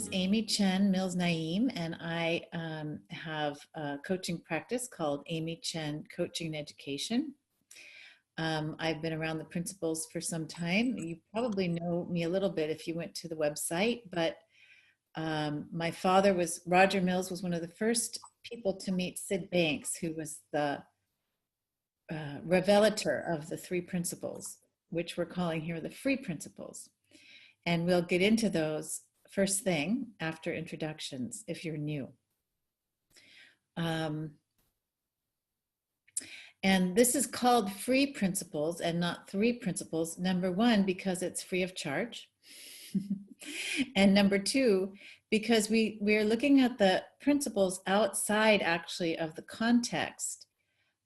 is Ami Chen Mills-Naim, and I have a coaching practice called Ami Chen Coaching Education. I've been around the principles for some time. You probably know me a little bit if you went to the website, but my father Roger Mills was one of the first people to meet Sid Banks, who was the revelator of the three principles, which we're calling here the free principles. And we'll get into those first thing after introductions if you're new. And this is called free principles and not three principles. Number one, because it's free of charge. And number two, because we're looking at the principles outside actually of the context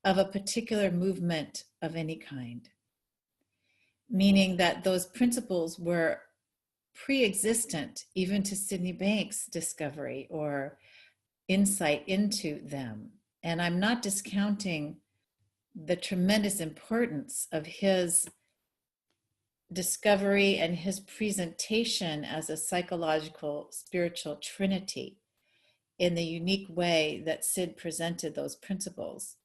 of a particular movement of any kind. Meaning that those principles were pre-existent even to Sydney Banks' discovery or insight into them. And I'm not discounting the tremendous importance of his discovery and his presentation as a psychological spiritual trinity in the unique way that Sid presented those principles,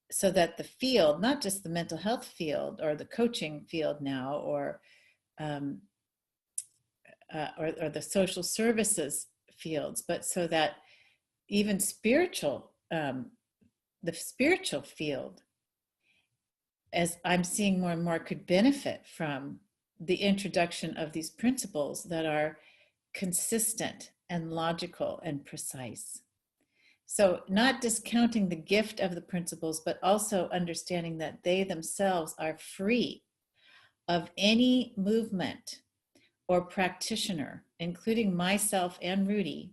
so that the field, not just the mental health field or the coaching field now, or the social services fields, but so that even the spiritual field, as I'm seeing more and more, could benefit from the introduction of these principles that are consistent and logical and precise. So not discounting the gift of the principles, but also understanding that they themselves are free of any movement or practitioner, including myself and Rudy,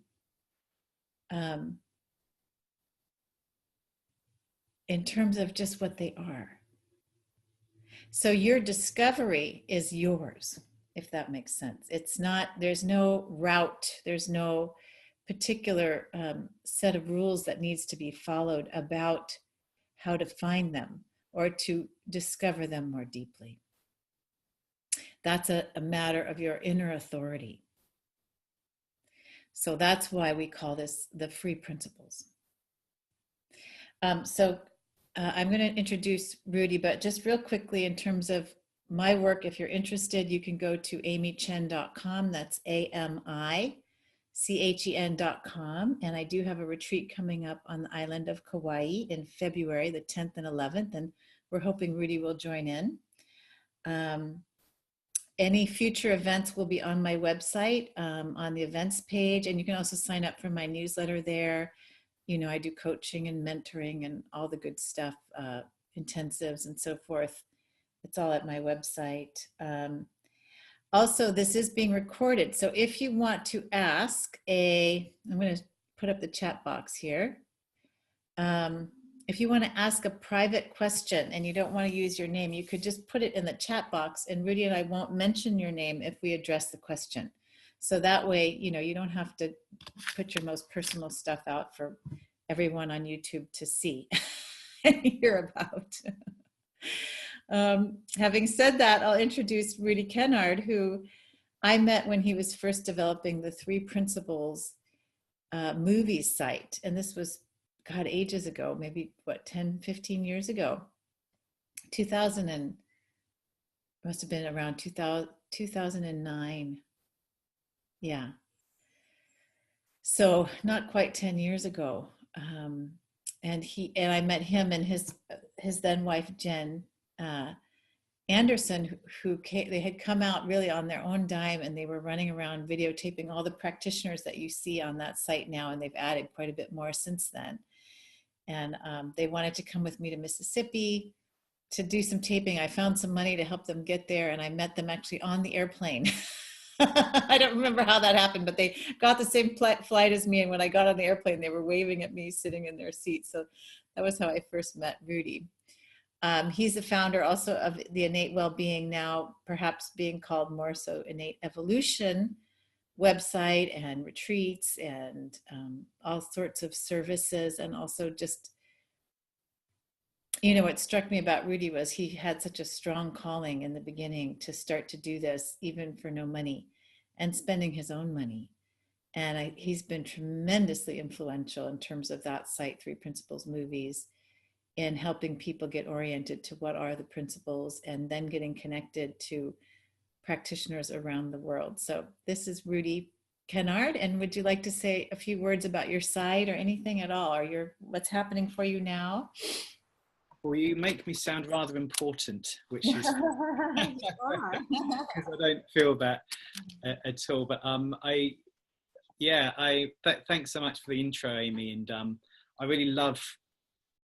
in terms of just what they are. So your discovery is yours, if that makes sense. It's not, there's no route, there's no particular set of rules that needs to be followed about how to find them or to discover them more deeply. That's a matter of your inner authority. So that's why we call this the free principles. I'm going to introduce Rudy, but just real quickly in terms of my work, if you're interested, you can go to amichen.com. That's AMICHEN.com. And I do have a retreat coming up on the island of Kauai in February, the 10th and 11th. And we're hoping Rudy will join in. Any future events will be on my website, on the events page. And you can also sign up for my newsletter there. You know, I do coaching and mentoring and all the good stuff, intensives and so forth. It's all at my website. Also, this is being recorded. So if you want to ask I'm going to put up the chat box here. If you want to ask a private question and you don't want to use your name, you could just put it in the chat box and Rudy and I won't mention your name if we address the question. So that way, you know, you don't have to put your most personal stuff out for everyone on YouTube to see and hear about. Having said that, I'll introduce Rudi Kennard, who I met when he was first developing the Three Principles movie site. And this was, God, ages ago, maybe what, 10, 15 years ago. 2000 and, must have been around 2009. Yeah. So not quite 10 years ago. And I met him and his then wife, Jen Anderson, they had come out really on their own dime, and they were running around videotaping all the practitioners that you see on that site now. And they've added quite a bit more since then. And they wanted to come with me to Mississippi to do some taping. I found some money to help them get there, and I met them actually on the airplane. I don't remember how that happened, but they got the same flight as me. And when I got on the airplane, they were waving at me sitting in their seat. So that was how I first met Rudy. He's the founder also of the Innate Wellbeing, now perhaps being called more so Innate Evolution website and retreats and all sorts of services. And also just, you know, what struck me about Rudy was he had such a strong calling in the beginning to start to do this, even for no money, and spending his own money. And he's been tremendously influential in terms of that site, Three Principles movies, in helping people get oriented to what are the principles and then getting connected to practitioners around the world. So this is Rudi Kennard. And would you like to say a few words about your site or anything at all, or what's happening for you now? Well, you make me sound rather important, which is because I don't feel that at all. But thanks so much for the intro, Amy, and I really love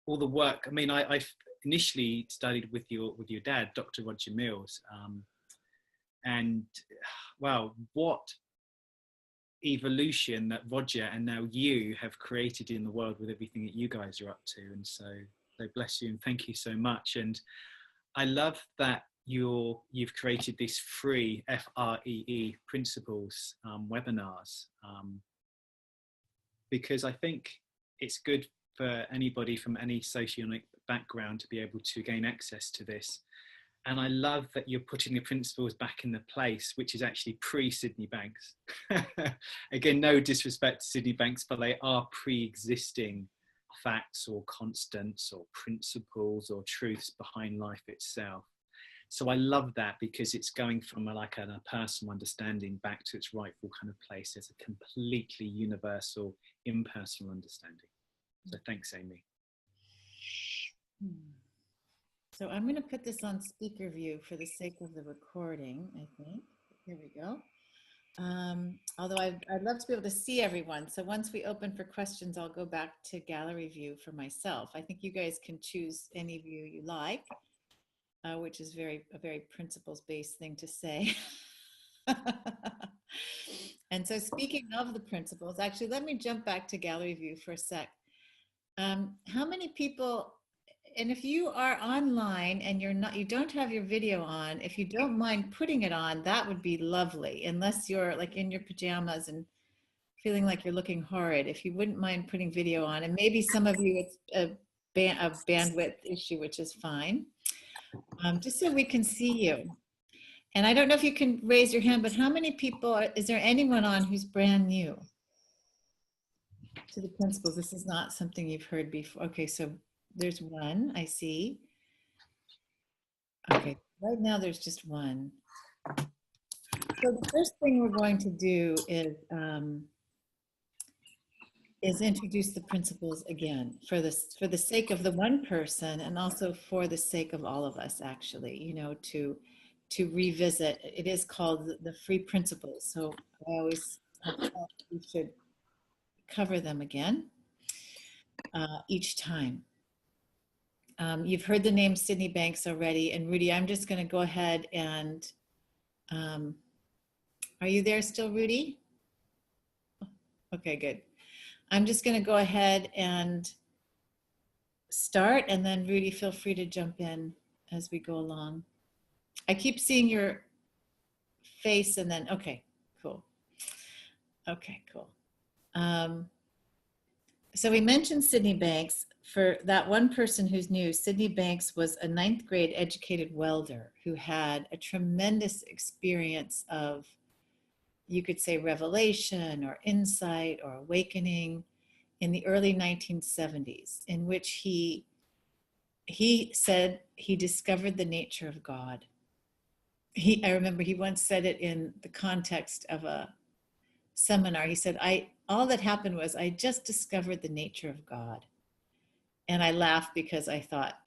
all the work. I mean, I initially studied with your dad, Dr. Roger Mills, and wow, what evolution that Roger and now you have created in the world with everything that you guys are up to. And so bless you and thank you so much. And I love that you've created this free FREE principles webinars, because I think it's good for anybody from any socioeconomic background to be able to gain access to this. And I love that you're putting the principles back in the place, which is actually pre-Sydney Banks. Again, no disrespect to Sydney Banks, but they are pre-existing facts or constants or principles or truths behind life itself. So I love that because it's going from a personal understanding back to its rightful kind of place as a completely universal, impersonal understanding. So thanks, Amy. So I'm going to put this on speaker view for the sake of the recording, I think. Here we go. Although I'd love to be able to see everyone. So once we open for questions, I'll go back to gallery view for myself. I think you guys can choose any view you like, which is a very principles-based thing to say. And so speaking of the principles, actually, let me jump back to gallery view for a sec. How many people, and if you are online and you don't have your video on, if you don't mind putting it on, that would be lovely, unless you're like in your pajamas and feeling like you're looking horrid. If you wouldn't mind putting video on, and maybe some of you it's a bandwidth issue, which is fine, just so we can see you. And I don't know if you can raise your hand, but how many people, is there anyone on who's brand new to the principles? This is not something you've heard before. Okay, so there's one, I see. Okay, right now there's just one. So the first thing we're going to do is introduce the principles again for the sake of the one person and also for the sake of all of us, actually, to revisit. It is called the free principles. So I always thought we should cover them again each time. You've heard the name Sydney Banks already, and Rudi, I'm just going to go ahead and, are you there still, Rudi? Okay, good. I'm just going to go ahead and start, and then Rudi, feel free to jump in as we go along. I keep seeing your face and then, okay, cool. Okay, cool. So we mentioned Sydney Banks. For that one person who's new, Sydney Banks was a 9th grade educated welder who had a tremendous experience of, you could say, revelation or insight or awakening in the early 1970s, in which he said he discovered the nature of God. I remember he once said it in the context of a seminar. He said, all that happened was I just discovered the nature of God. And I laughed because I thought,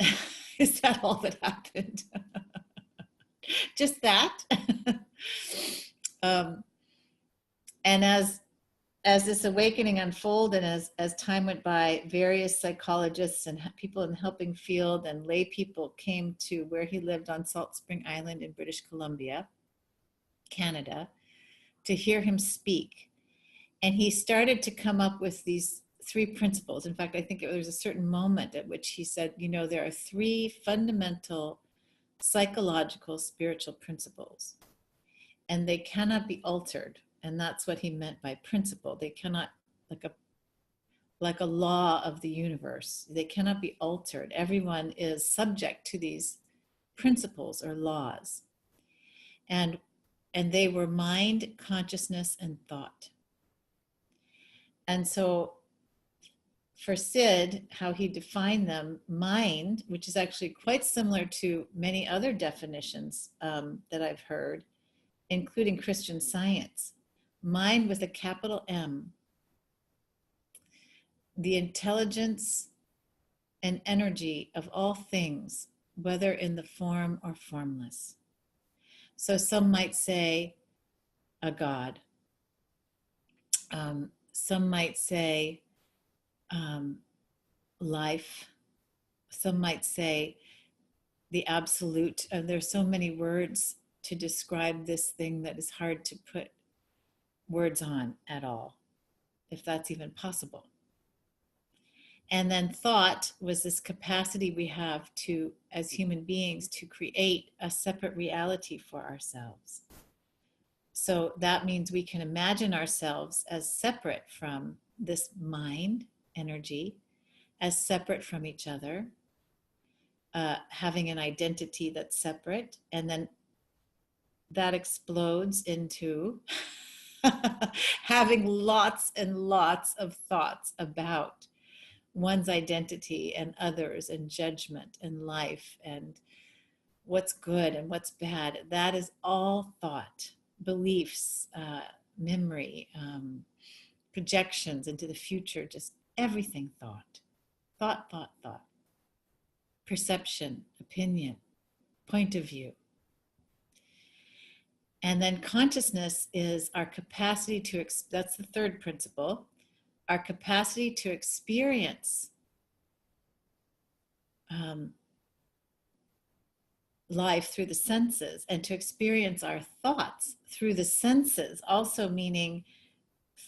is that all that happened? Just that? And as this awakening unfolded, and as time went by, various psychologists and people in the helping field and lay people came to where he lived on Salt Spring Island in British Columbia, Canada, to hear him speak. And he started to come up with these 3 principles. In fact, I think there was a certain moment at which he said, there are 3 fundamental psychological spiritual principles, and they cannot be altered. And that's what he meant by principle. They cannot, like a law of the universe, they cannot be altered. Everyone is subject to these principles or laws. And they were mind, consciousness, and thought. And so for Sid, how he defined them, mind, which is actually quite similar to many other definitions that I've heard, including Christian Science. Mind with a capital M, the intelligence and energy of all things, whether in the form or formless. So some might say a God. Some might say life. Some might say the absolute. There's so many words to describe this thing that is hard to put words on at all, if that's even possible. And then thought was this capacity we have to, as human beings, to create a separate reality for ourselves. So that means we can imagine ourselves as separate from this mind energy, as separate from each other, having an identity that's separate, and then that explodes into having lots and lots of thoughts about one's identity and others and judgment and life and what's good and what's bad. That is all thought, beliefs, memory, projections into the future, just everything thought. Thought, thought, thought. Perception, opinion, point of view. And then consciousness is our capacity to, that's the third principle, our capacity to experience life through the senses and to experience our thoughts through the senses, also meaning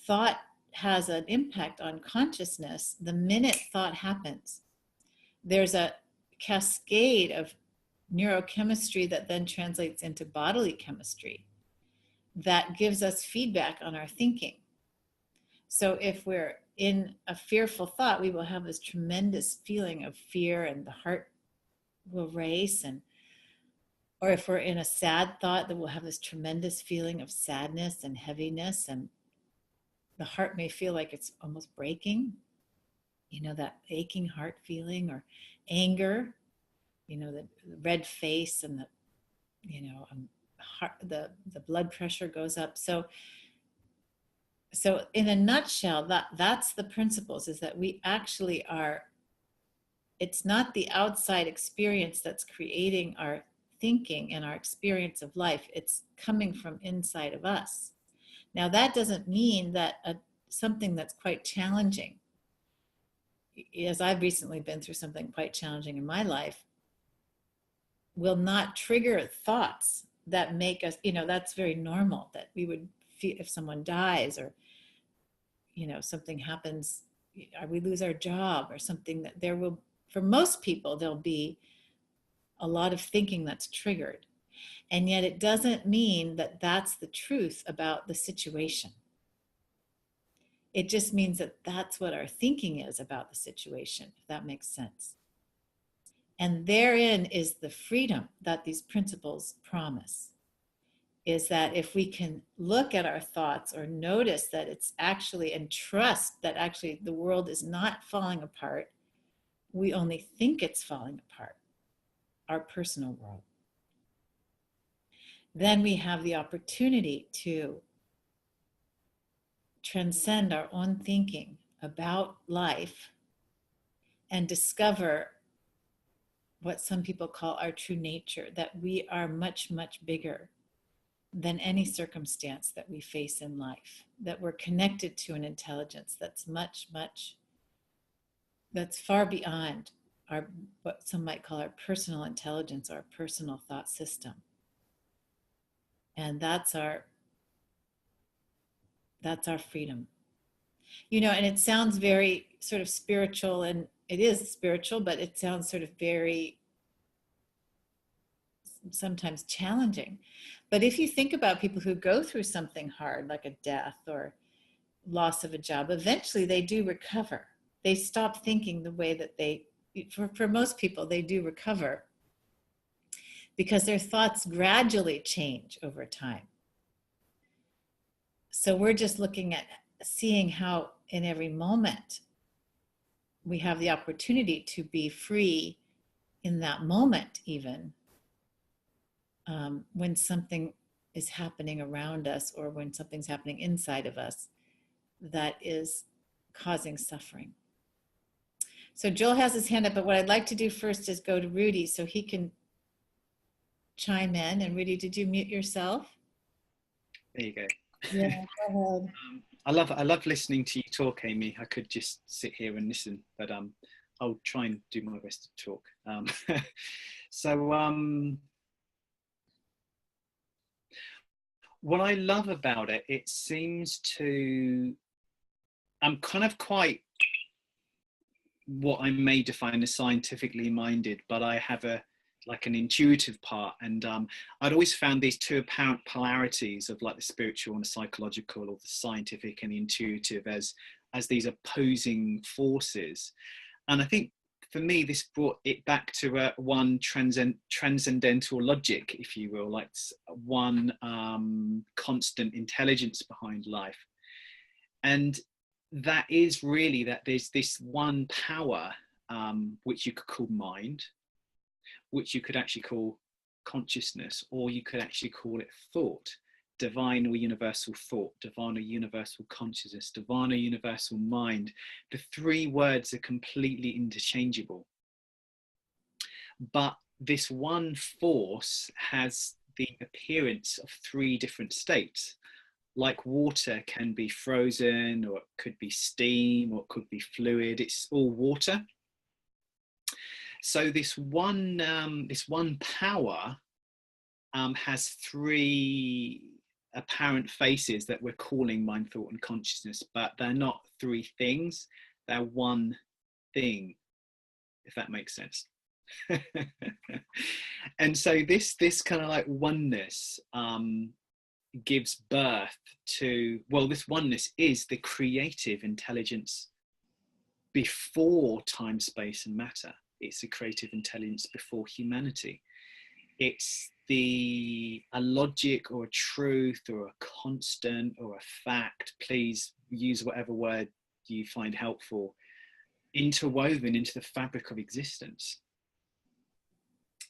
thought has an impact on consciousness the minute thought happens. There's a cascade of neurochemistry that then translates into bodily chemistry that gives us feedback on our thinking. So if we're in a fearful thought, we will have this tremendous feeling of fear and the heart will race. Or if we're in a sad thought, then we'll have this tremendous feeling of sadness and heaviness, and the heart may feel like it's almost breaking, that aching heart feeling, or anger, the red face and the blood pressure goes up. So in a nutshell, that's the principles, is that we actually are, it's not the outside experience that's creating our thinking and our experience of life. It's coming from inside of us. Now, that doesn't mean that something that's quite challenging, as I've recently been through something quite challenging in my life, will not trigger thoughts that make us, that's very normal, that we would feel if someone dies or, something happens, or we lose our job or something, that there will, for most people, there'll be a lot of thinking that's triggered. And yet it doesn't mean that that's the truth about the situation. It just means that that's what our thinking is about the situation, if that makes sense. And therein is the freedom that these principles promise, is that if we can look at our thoughts or notice that it's actually, and trust that actually the world is not falling apart, we only think it's falling apart, our personal world. Then we have the opportunity to transcend our own thinking about life and discover what some people call our true nature, that we are much, much bigger than any circumstance that we face in life, that we're connected to an intelligence that's much, much, that's far beyond our, what some might call our personal intelligence, our personal thought system. And that's our freedom. And it sounds very sort of spiritual, and it is spiritual, but it sounds sort of very sometimes challenging. But if you think about people who go through something hard, like a death or loss of a job, eventually they do recover. They stop thinking the way that for most people, they do recover, because their thoughts gradually change over time. So we're just looking at seeing how in every moment we have the opportunity to be free in that moment, even when something is happening around us or when something's happening inside of us that is causing suffering. So Joel has his hand up, but what I'd like to do first is go to Rudy so he can chime in. And Rudy, did you mute yourself? There you go. Yeah, go ahead. I love listening to you talk, Amy. I could just sit here and listen, but I'll try and do my best to talk. What I love about it, it seems to, I'm kind of quite what I may define as scientifically minded, but I have like an intuitive part, and I'd always found these two apparent polarities of like the spiritual and the psychological, or the scientific and the intuitive, as these opposing forces. And I think for me, this brought it back to one transcendental logic, if you will, like one constant intelligence behind life. And that is really that there's this one power, which you could call mind, which you could actually call consciousness, or you could actually call it thought, divine or universal thought, divine or universal consciousness, divine or universal mind. The three words are completely interchangeable. But this one force has the appearance of three different states. Like water can be frozen, or it could be steam, or it could be fluid. It's all water. So this one power has three apparent faces that we're calling mind, thought, and consciousness, but they're not three things. They're one thing, if that makes sense. And so this kind of like oneness gives birth to, well, this oneness is the creative intelligence before time, space, and matter. It's a creative intelligence before humanity. It's a logic or a truth or a constant or a fact, please use whatever word you find helpful, interwoven into the fabric of existence.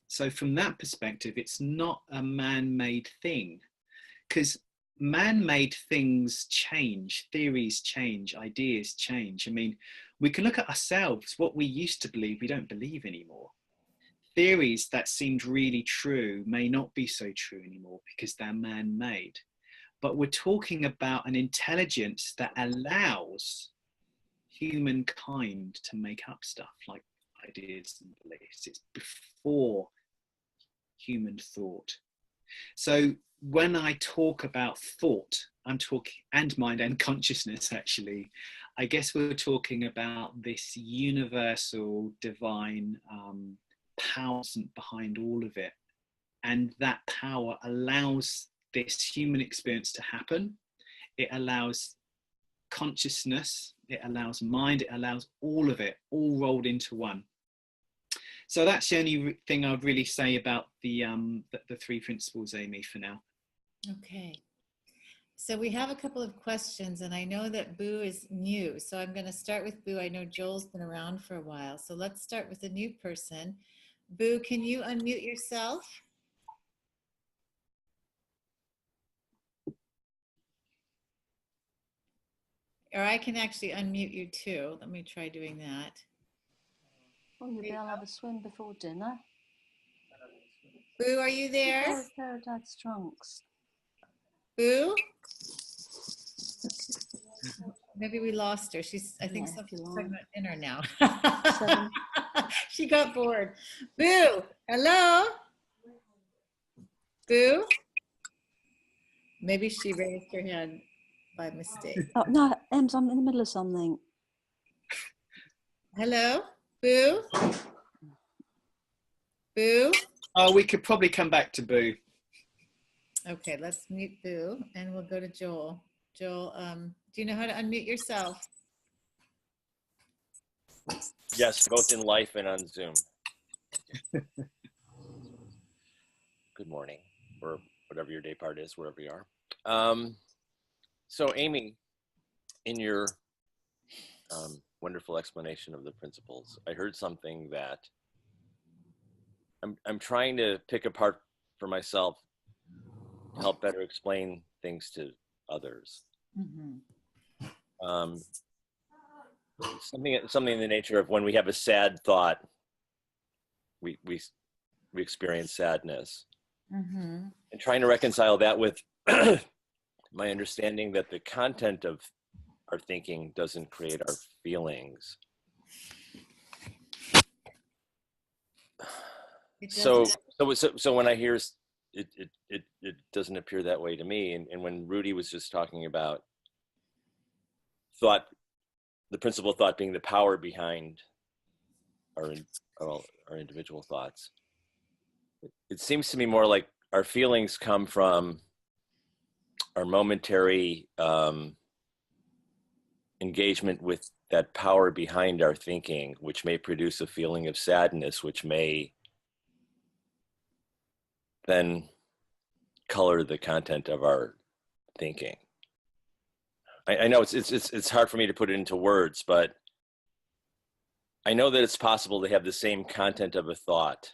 So from that perspective, it's not a man-made thing, because man-made things change, theories change, ideas change. I mean, we can look at ourselves. What we used to believe, we don't believe anymore. Theories that seemed really true may not be so true anymore because they're man-made. But we're talking about an intelligence that allows humankind to make up stuff like ideas and beliefs. It's before human thought. So when I talk about thought, I'm talking, and mind and consciousness, actually, I guess we're talking about this universal divine power behind all of it. And that power allows this human experience to happen. It allows consciousness, it allows mind, it allows all of it, all rolled into one. So that's the only thing I'd really say about the three principles, Amy, for now. Okay. So we have a couple of questions, and I know that Boo is new. So I'm going to start with Boo. I know Joel's been around for a while. So let's start with a new person. Boo, can you unmute yourself? Or I can actually unmute you too. Let me try doing that. Oh, you'll be able to have a swim before dinner. Boo, are you there? Or a pair of Dad's trunks. Boo? Maybe we lost her. She's, I think, Yeah, she's talking about dinner now. 7. She got bored. Boo, hello? Boo? Maybe she raised her hand by mistake. Oh, no, Ems, I'm in the middle of something. Hello? Boo? Boo? Oh, we could probably come back to Boo. Okay, let's mute Boo, and we'll go to Joel. Joel, do you know how to unmute yourself? Yes, both in life and on Zoom. Good morning, or whatever your day part is, wherever you are. So Amy, In your wonderful explanation of the principles, I heard something that I'm trying to pick apart for myself to help better explain things to others. Mm-hmm. Something in the nature of when we have a sad thought, we experience sadness, Mm-hmm. and trying to reconcile that with my understanding that the content of our thinking doesn't create our feelings. So when I hear it doesn't appear that way to me. And when Rudy was just talking about thought, the principle of thought being the power behind our individual thoughts, it seems to me more like our feelings come from our momentary engagement with that power behind our thinking, which may produce a feeling of sadness, which may then color the content of our thinking. I know it's hard for me to put it into words, but I know that it's possible to have the same content of a thought.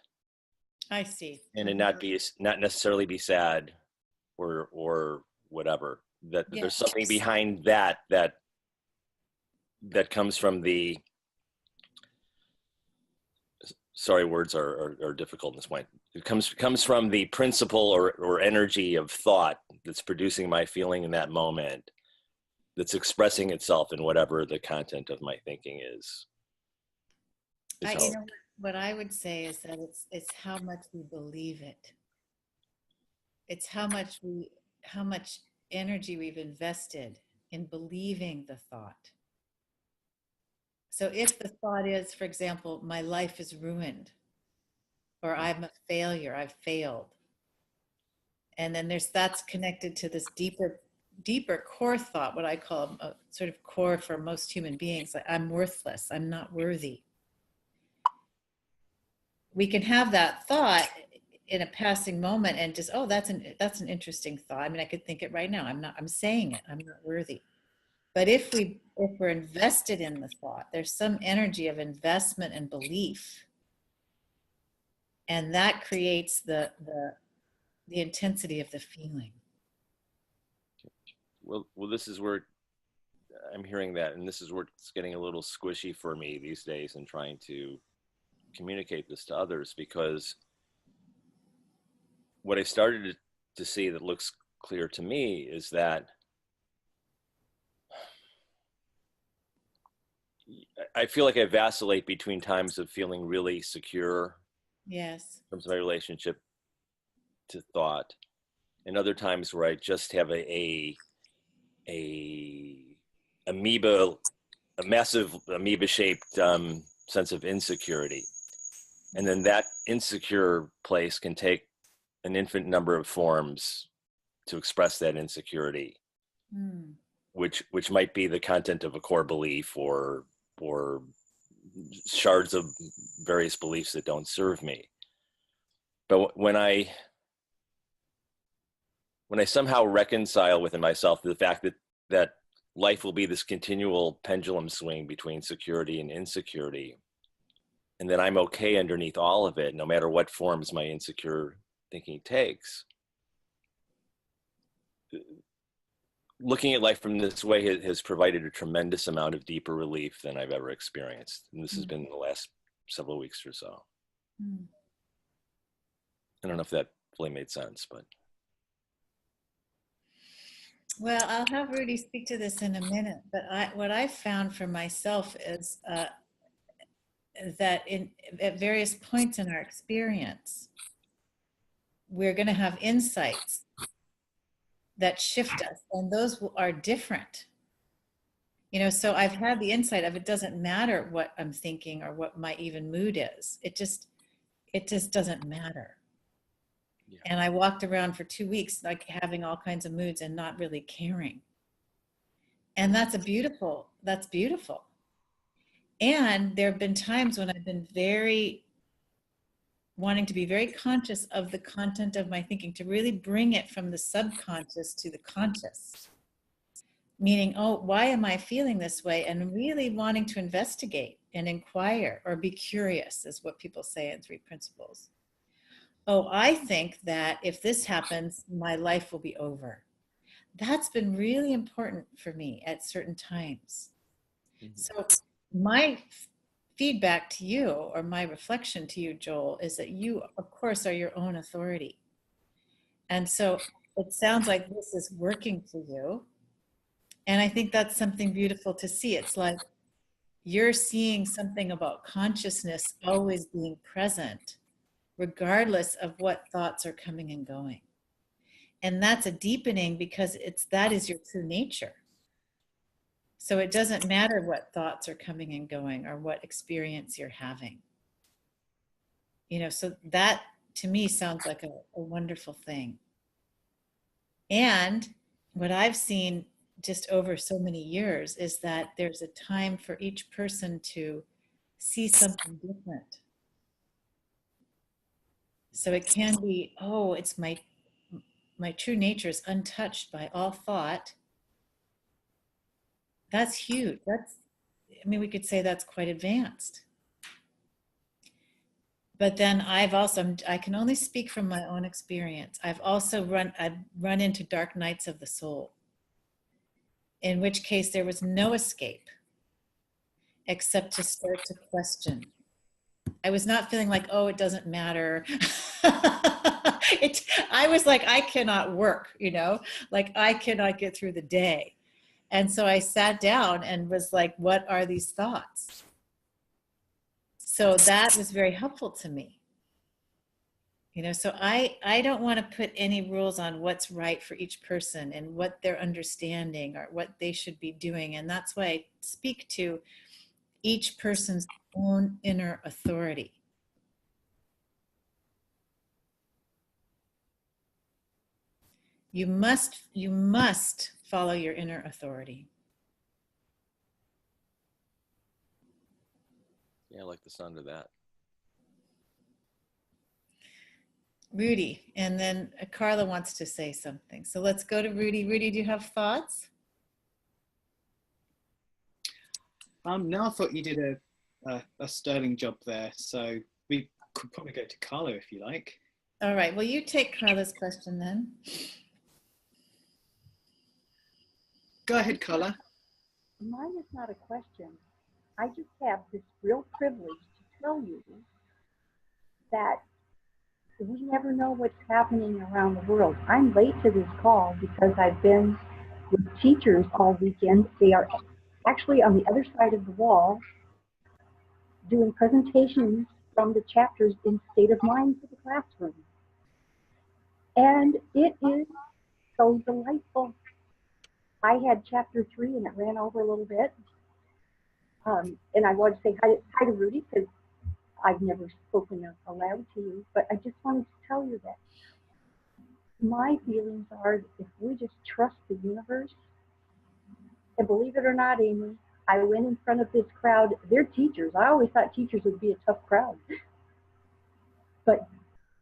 I see. And it not necessarily be sad or whatever. That Yeah. There's something behind that comes from the, sorry, words are difficult at this point. It comes from the principle or energy of thought that's producing my feeling in that moment, that's expressing itself in whatever the content of my thinking is. You know, what I would say is that it's how much we believe it. It's how much energy we've invested in believing the thought. So if the thought is, for example, my life is ruined, or I'm a failure, I've failed, and then that's connected to this deeper core thought, what I call a sort of core for most human beings, like I'm worthless, I'm not worthy. We can have that thought in a passing moment and just, oh, that's an interesting thought. I mean, I could think it right now. I'm saying it, I'm not worthy. But if we're invested in the thought, there's some energy of investment and belief, and that creates the intensity of the feeling. Well, this is where I'm hearing that, and this is where it's getting a little squishy for me these days in trying to communicate this to others, because what I started to see that looks clear to me is that I feel like I vacillate between times of feeling really secure, yes, in terms of my relationship to thought, and other times where I just have a massive amoeba-shaped sense of insecurity. And then that insecure place can take an infinite number of forms to express that insecurity, which might be the content of a core belief or shards of various beliefs that don't serve me. But when I somehow reconcile within myself the fact that life will be this continual pendulum swing between security and insecurity, and that I'm okay underneath all of it, no matter what forms my insecure thinking takes. Looking at life from this way has provided a tremendous amount of deeper relief than I've ever experienced. And this has been the last several weeks or so. I don't know if that fully made sense, but. Well, I'll have Rudy speak to this in a minute, but what I found for myself is that at various points in our experience, we're going to have insights that shift us, and those are different. You know, so I've had the insight of it doesn't matter what I'm thinking or what my even mood is. It just doesn't matter. Yeah. And I walked around for 2 weeks like having all kinds of moods and not really caring. And that's beautiful. And there have been times when I've been wanting to be very conscious of the content of my thinking, to really bring it from the subconscious to the conscious. meaning, oh, why am I feeling this way? And really wanting to investigate and inquire or be curious is what people say in 3 principles. Oh, I think that if this happens, my life will be over. That's been really important for me at certain times. So my feedback to you, or my reflection to you, Joel, is that you, of course, are your own authority. And so it sounds like this is working for you. And I think that's something beautiful to see. It's like you're seeing something about consciousness always being present, regardless of what thoughts are coming and going. And that's a deepening, because that is your true nature. So it doesn't matter what thoughts are coming and going or what experience you're having. So that to me sounds like a wonderful thing. And what I've seen just over so many years is that there's a time for each person to see something different. So it can be, oh, it's my true nature is untouched by all thought. That's huge. We could say that's quite advanced. But then I can only speak from my own experience. I've run into dark nights of the soul, in which case there was no escape except to start to question. I was not feeling like, oh, it doesn't matter. I was like, I cannot work, like I cannot get through the day. And so I sat down and was like, what are these thoughts? So that was very helpful to me. So I don't want to put any rules on what's right for each person and what they're understanding or what they should be doing. And that's why I speak to each person's own inner authority. You must follow your inner authority. Yeah, I like the sound of that. Rudy, and then Carla wants to say something. So let's go to Rudy. Rudy, do you have thoughts? No, I thought you did a sterling job there. So we could probably go to Carla if you like. All right. Well, you take Carla's question then. Go ahead, Carla. Mine is not a question. I just have this real privilege to tell you that we never know what's happening around the world. I'm late to this call because I've been with teachers all weekend. They are actually on the other side of the wall doing presentations from the chapters in State of Mind for the classroom. And it is so delightful. I had chapter 3 and it ran over a little bit. And I wanted to say hi to Rudy, because I've never spoken aloud to you, but I just wanted to tell you that my feelings are that if we just trust the universe, and believe it or not, Amy, I went in front of this crowd. They're teachers. I always thought teachers would be a tough crowd. But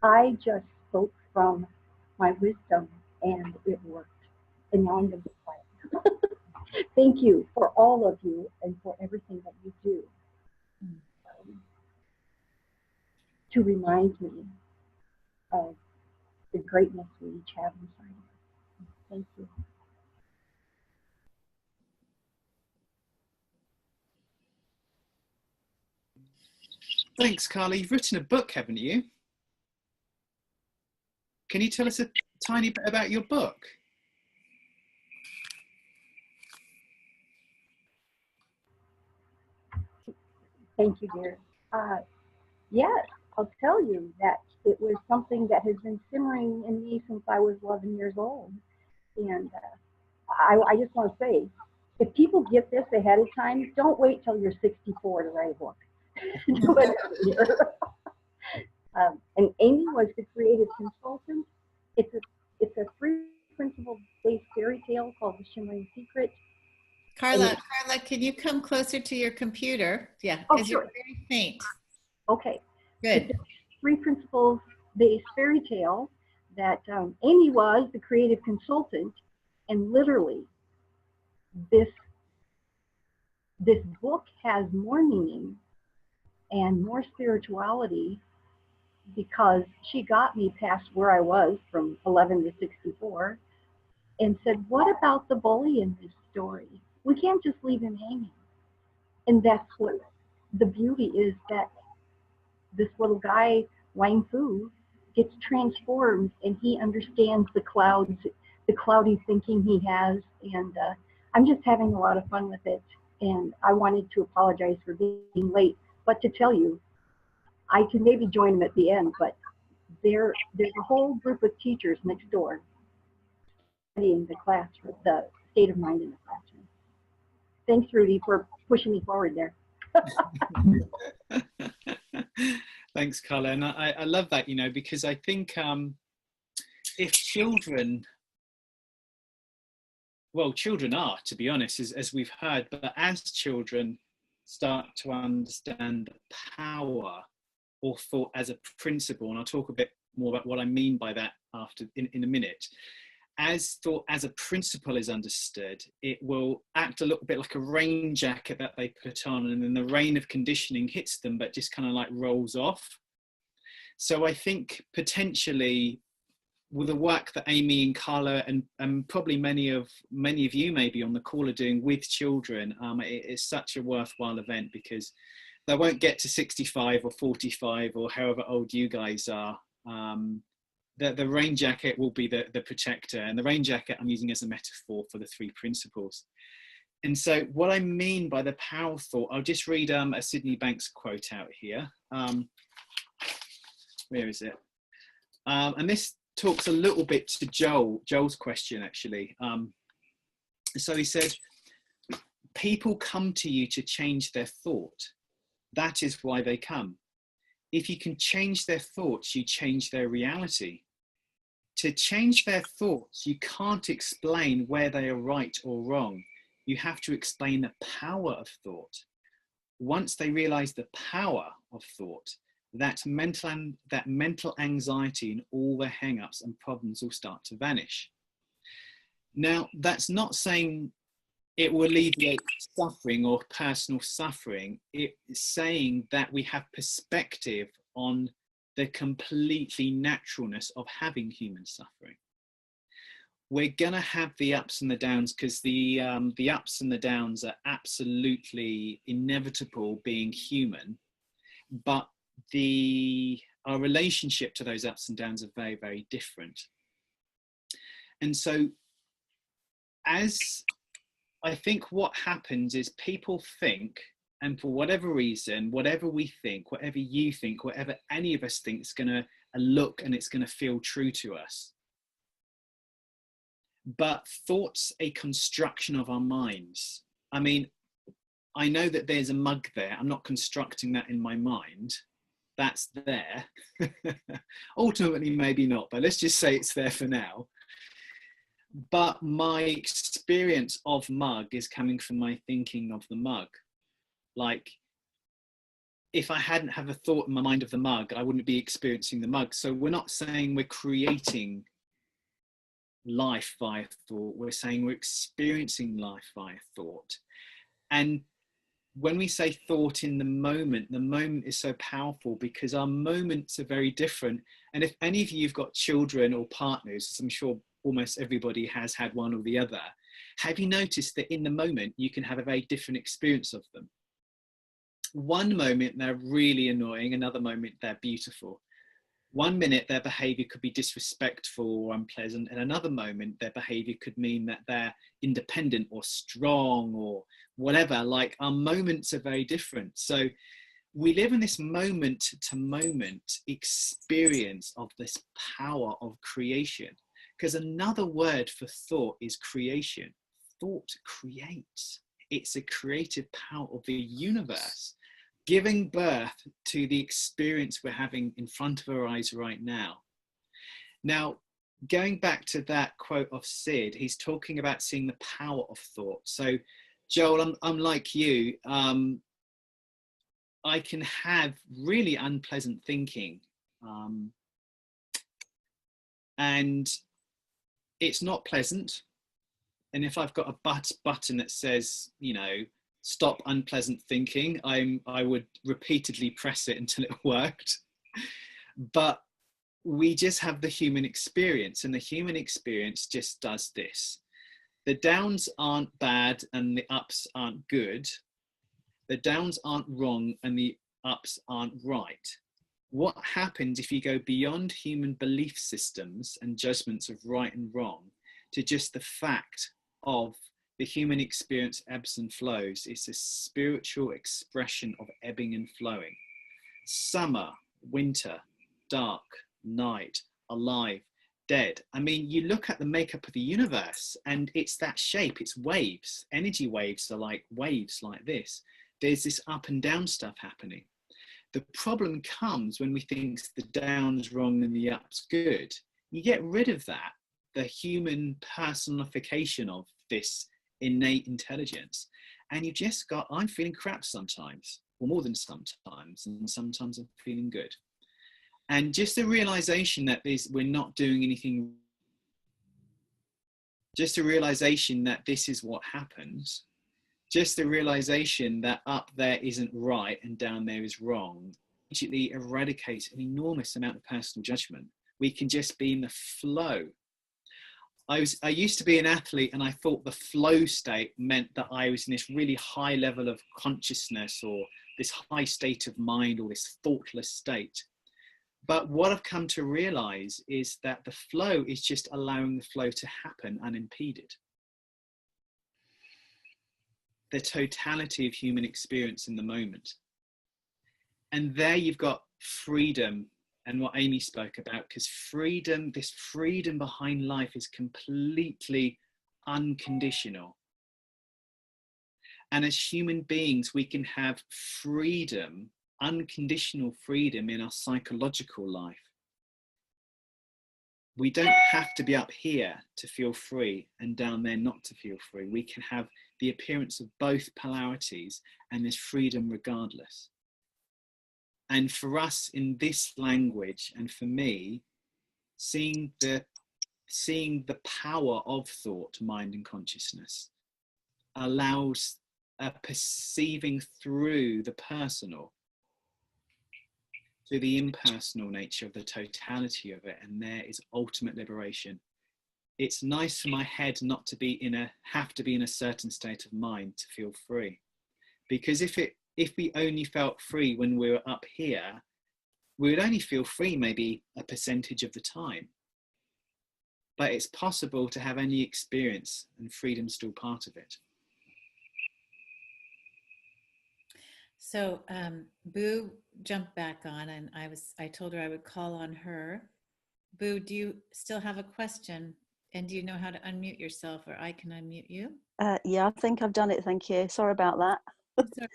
I just spoke from my wisdom and it worked. And now I'm going to be quiet. Thank you for all of you and for everything that you do to remind me of the greatness we each have inside of us. Thank you. Thanks, Carla. You've written a book, haven't you? Can you tell us a tiny bit about your book? Thank you, dear. Yes, I'll tell you that it was something that has been simmering in me since I was 11 years old. And I just want to say, if people get this ahead of time, don't wait till you're 64 to write a book. Do it earlier. And Amy was the creative consultant. It's a 3-principle-based fairy tale called The Shimmering Secret. Carla, can you come closer to your computer? Yeah, Oh, because sure. you're very faint. Okay. Good. It's a 3-principle-based fairy tale that Amy was the creative consultant, and literally this this book has more meaning and more spirituality because she got me past where I was from 11 to 64 and said, what about the bully in this story? We can't just leave him hanging. And that's what the beauty is, that this little guy, Wang Fu, gets transformed and he understands the clouds, the cloudy thinking he has. And I'm just having a lot of fun with it. And I wanted to apologize for being late, but to tell you, I can maybe join them at the end, but there's a whole group of teachers next door studying the class, the state of mind in the classroom. Thanks, Rudy, for pushing me forward there. Thanks, Carla. And I love that, you know, because I think if children, well, children are, to be honest, as we've heard, but as children start to understand the power or thought as a principle, and I'll talk a bit more about what I mean by that after in a minute. As thought as a principle is understood, it will act a little bit like a rain jacket that they put on, and then the rain of conditioning hits them, but just kind of like rolls off. So I think potentially with the work that Amy and Carla and probably many of you maybe on the call are doing with children, it's such a worthwhile event, because they won't get to 65 or 45 or however old you guys are. The rain jacket will be the protector, and the rain jacket I'm using as a metaphor for the three principles. And so what I mean by the power of thought, I'll just read a Sydney Banks quote out here. Where is it? And this talks a little bit to Joel's question, actually. So he said, people come to you to change their thought. That is why they come. If you can change their thoughts, you change their reality. To change their thoughts, you can't explain where they are right or wrong. You have to explain the power of thought. Once they realize the power of thought, that mental anxiety and all the hang-ups and problems will start to vanish. Now, that's not saying it will alleviate suffering or personal suffering. It's saying that we have perspective on the completely naturalness of having human suffering. We're gonna have the ups and the downs, because the ups and the downs are absolutely inevitable being human, but our relationship to those ups and downs are very, very different. And so as I think what happens is people think, and for whatever reason, whatever we think, whatever you think, whatever any of us think is going to look and it's going to feel true to us. But thought's a construction of our minds. I mean, I know that there's a mug there. I'm not constructing that in my mind. That's there. Ultimately, maybe not, but let's just say it's there for now. But my experience of mug is coming from my thinking of the mug. Like, if I hadn't have a thought in my mind of the mug, I wouldn't be experiencing the mug. So we're not saying we're creating life via thought. We're saying we're experiencing life via thought. And when we say thought in the moment is so powerful because our moments are very different. And if any of you have got children or partners, as I'm sure almost everybody has had one or the other, have you noticed that in the moment you can have a very different experience of them? One moment they're really annoying, another moment they're beautiful. One minute their behavior could be disrespectful or unpleasant, and another moment their behavior could mean that they're independent or strong or whatever. Like, our moments are very different. So we live in this moment to moment experience of this power of creation, because another word for thought is creation. Thought creates. It's a creative power of the universe, giving birth to the experience we're having in front of our eyes right now. Now, going back to that quote of Sid, he's talking about seeing the power of thought. So, Joel, I'm like you. I can have really unpleasant thinking. And it's not pleasant. And if I've got a button that says, you know, stop unpleasant thinking, I would repeatedly press it until it worked. But we just have the human experience, and the human experience just does this. The downs aren't bad and the ups aren't good. The downs aren't wrong and the ups aren't right. What happens if you go beyond human belief systems and judgments of right and wrong to just the fact of the human experience ebbs and flows? It's a spiritual expression of ebbing and flowing. Summer, winter, dark, night, alive, dead. I mean, you look at the makeup of the universe and it's that shape, it's waves. Energy waves are like waves like this. There's this up and down stuff happening. The problem comes when we think the down's wrong and the up's good. You get rid of that, the human personification of this innate intelligence, and you just got, I'm feeling crap sometimes, or more than sometimes, and sometimes I'm feeling good. And just the realization that we're not doing anything, just the realization that this is what happens, just the realization that up there isn't right and down there is wrong, immediately eradicates an enormous amount of personal judgment. We can just be in the flow. I used to be an athlete, and I thought the flow state meant that I was in this really high level of consciousness, or this high state of mind, or this thoughtless state. But what I've come to realize is that the flow is just allowing the flow to happen unimpeded. The totality of human experience in the moment. And there you've got freedom, and what Amy spoke about, because freedom, this freedom behind life is completely unconditional. And as human beings, we can have freedom, unconditional freedom in our psychological life. We don't have to be up here to feel free and down there not to feel free. We can have the appearance of both polarities and this freedom regardless. And for us in this language, and for me, seeing the power of thought, mind and consciousness allows a perceiving through the personal to the impersonal nature of the totality of it, and there is ultimate liberation. It's nice for my head not to be have to be in a certain state of mind to feel free, because if we only felt free when we were up here, we would only feel free maybe a percentage of the time. But it's possible to have any experience and freedom still part of it. So Boo jumped back on, and I told her I would call on her. Boo, do you still have a question? And do you know how to unmute yourself, or I can unmute you? Yeah, I think I've done it. Thank you. Sorry about that. That's all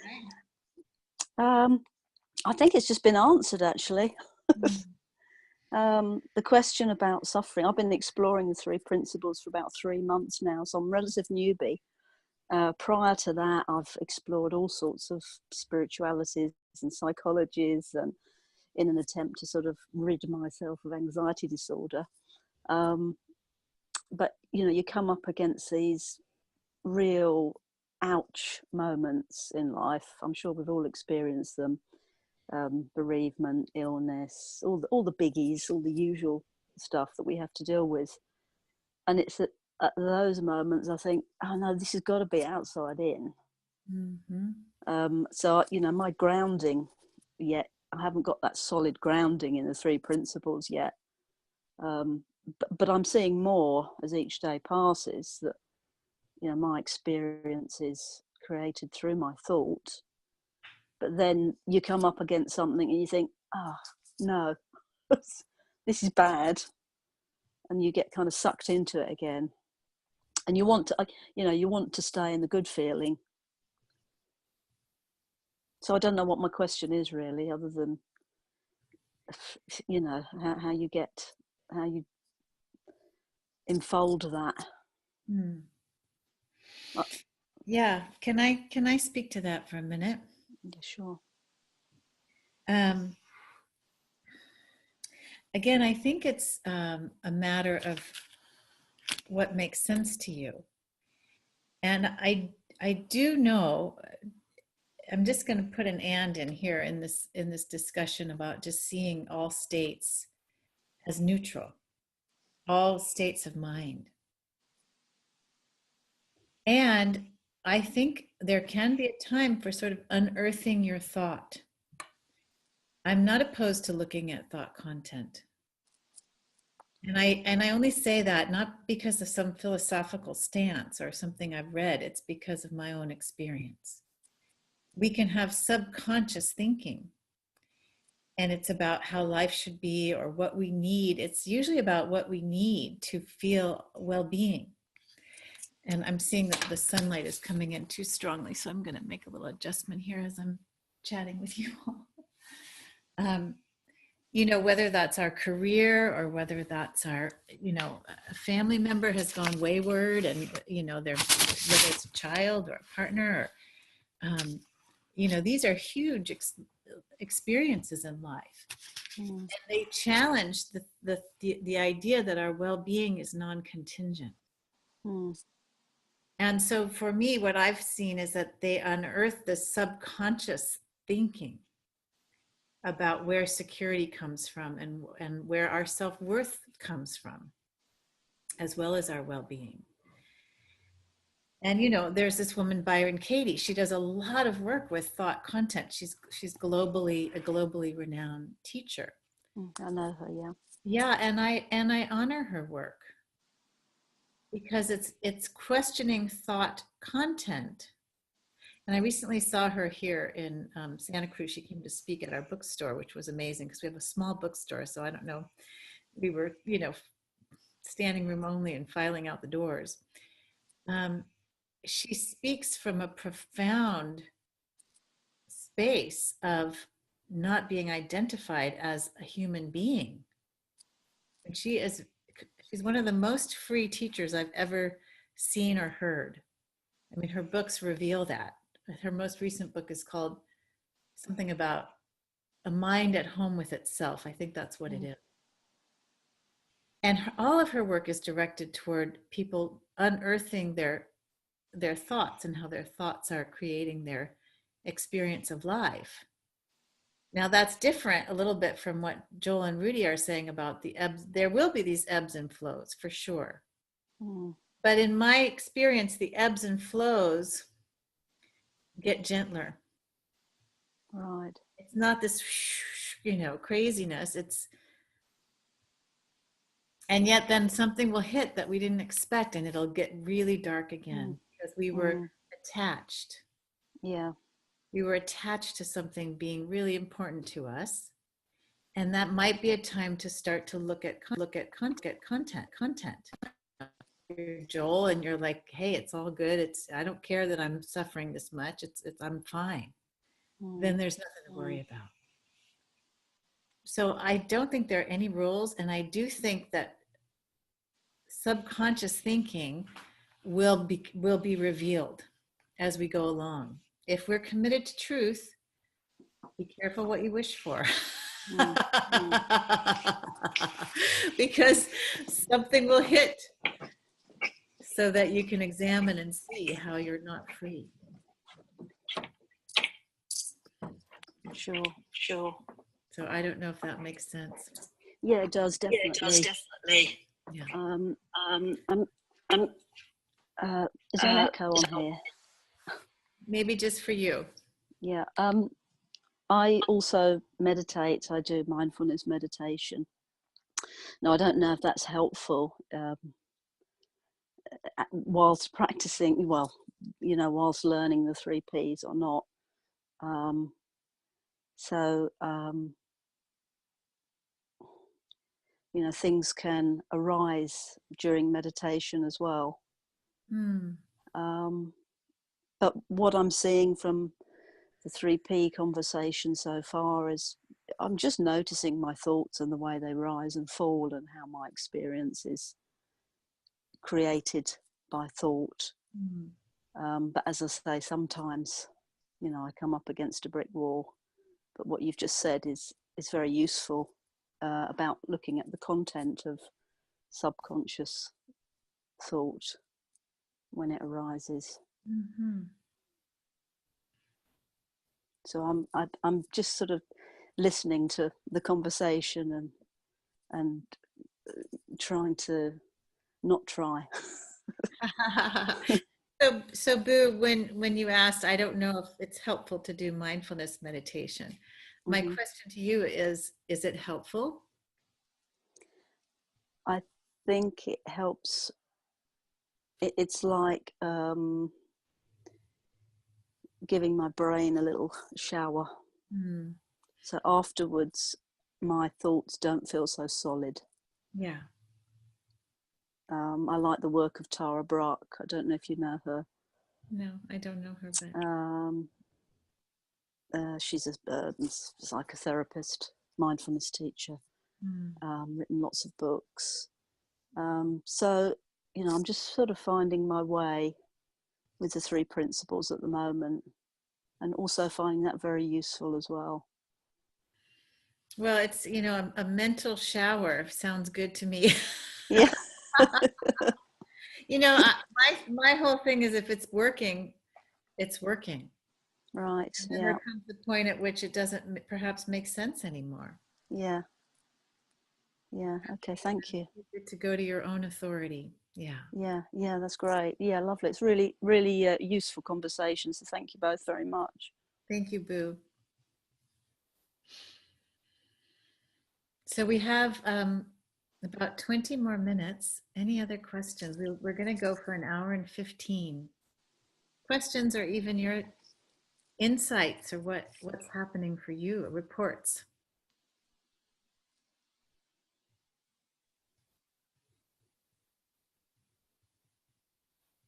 right. I think it's just been answered, actually. The question about suffering, I've been exploring the 3 principles for about 3 months now, so I'm a relative newbie. Prior to that, I've explored all sorts of spiritualities and psychologies, and in an attempt to sort of rid myself of anxiety disorder. But, you know, you come up against these real ouch moments in life. I'm sure we've all experienced them. Bereavement, illness, all the biggies, all the usual stuff that we have to deal with. And it's at those moments I think, oh no, this has got to be outside in. Mm-hmm. So, you know, my grounding yet, I haven't got that solid grounding in the 3 principles yet. But I'm seeing more as each day passes that, you know, my experience is created through my thought. But then you come up against something and you think, oh, no, this is bad. And you get kind of sucked into it again. And you want to, you know, you want to stay in the good feeling. So I don't know what my question is really, other than, you know, how you enfold that. Yeah, can I speak to that for a minute? Yeah, sure. Again, I think it's a matter of what makes sense to you. And I do know, I'm just going to put an and in here in this discussion about just seeing all states as neutral, all states of mind. And I think there can be a time for sort of unearthing your thought. I'm not opposed to looking at thought content. And I only say that not because of some philosophical stance or something I've read, it's because of my own experience. We can have subconscious thinking, and it's about how life should be or what we need. It's usually about what we need to feel well-being. And I'm seeing that the sunlight is coming in too strongly, so I'm going to make a little adjustment here as I'm chatting with you all. You know, whether that's our career or whether that's our, you know, a family member has gone wayward, and, you know, whether it's a child or a partner, or, you know, these are huge experiences in life. And they challenge the idea that our well-being is non-contingent. And so for me, what I've seen is that they unearth the subconscious thinking about where security comes from and where our self-worth comes from, as well as our well-being. And, you know, there's this woman, Byron Katie. She does a lot of work with thought content. She's a globally renowned teacher. I know her, yeah. Yeah, and I honor her work because it's questioning thought content. And I recently saw her here in Santa Cruz. She came to speak at our bookstore, which was amazing because we have a small bookstore. So I don't know, we were, you know, standing room only and filing out the doors. She speaks from a profound space of not being identified as a human being. And she's one of the most free teachers I've ever seen or heard. I mean, her books reveal that. Her most recent book is called something about a mind at home with itself. I think that's what it is. And all of her work is directed toward people unearthing their thoughts and how their thoughts are creating their experience of life. Now that's different a little bit from what Joel and Rudy are saying about the ebbs. There will be these ebbs and flows for sure. But in my experience, the ebbs and flows get gentler. Right. It's not this, you know, craziness. And yet then something will hit that we didn't expect, and it'll get really dark again because we were attached. Yeah. We were attached to something being really important to us. And that might be a time to start to look at content. You're Joel, and you're like, hey, it's all good. I don't care that I'm suffering this much. I'm fine. Then there's nothing to worry about. So I don't think there are any rules. And I do think that subconscious thinking will be revealed as we go along. If we're committed to truth, be careful what you wish for. Because something will hit so that you can examine and see how you're not free. Sure. So I don't know if that makes sense. Yeah, it does, definitely. Yeah. Is there an echo on here? Maybe just for you. Yeah. I also meditate. I do mindfulness meditation. Now, I don't know if that's helpful whilst practicing, well, you know, whilst learning the 3 Ps or not. You know, things can arise during meditation as well. But what I'm seeing from the 3P conversation so far is I'm just noticing my thoughts and the way they rise and fall and how my experience is created by thought. But as I say, sometimes, you know, I come up against a brick wall. But what you've just said is very useful about looking at the content of subconscious thought. when it arises. Mm-hmm. So I'm just sort of listening to the conversation and trying to not try. So Boo, when you asked, I don't know if it's helpful to do mindfulness meditation. My question to you is it helpful? I think it helps. It's like giving my brain a little shower. Mm. So afterwards, my thoughts don't feel so solid. Yeah. I like the work of Tara Brach. I don't know if you know her. No, I don't know her, but she's a psychotherapist, mindfulness teacher, written lots of books. So, you know, I'm just sort of finding my way with the 3 principles at the moment, and also finding that very useful as well. Well, it's, you know, a mental shower sounds good to me. Yeah. You know, my whole thing is if it's working, it's working. Right. And then there comes the point at which it doesn't perhaps make sense anymore. Yeah. Yeah. Okay. Thank you. To go to your own authority. Yeah. Yeah. Yeah. That's great. Yeah. Lovely. It's really, really useful conversation. So thank you both very much. Thank you, Boo. So we have about 20 more minutes. Any other questions? We're going to go for an hour and 15. Questions or even your insights or what's happening for you, reports.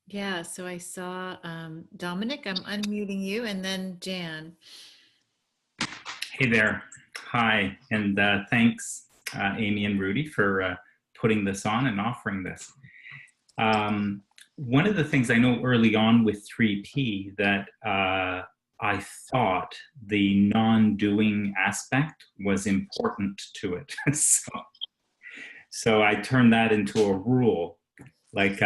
Yeah, so I saw Dominic, I'm unmuting you, and then Jan. Hey there. Hi, and thanks, Amy and Rudy, for putting this on and offering this. One of the things I know early on with 3P that I thought the non-doing aspect was important to it. So I turned that into a rule, like,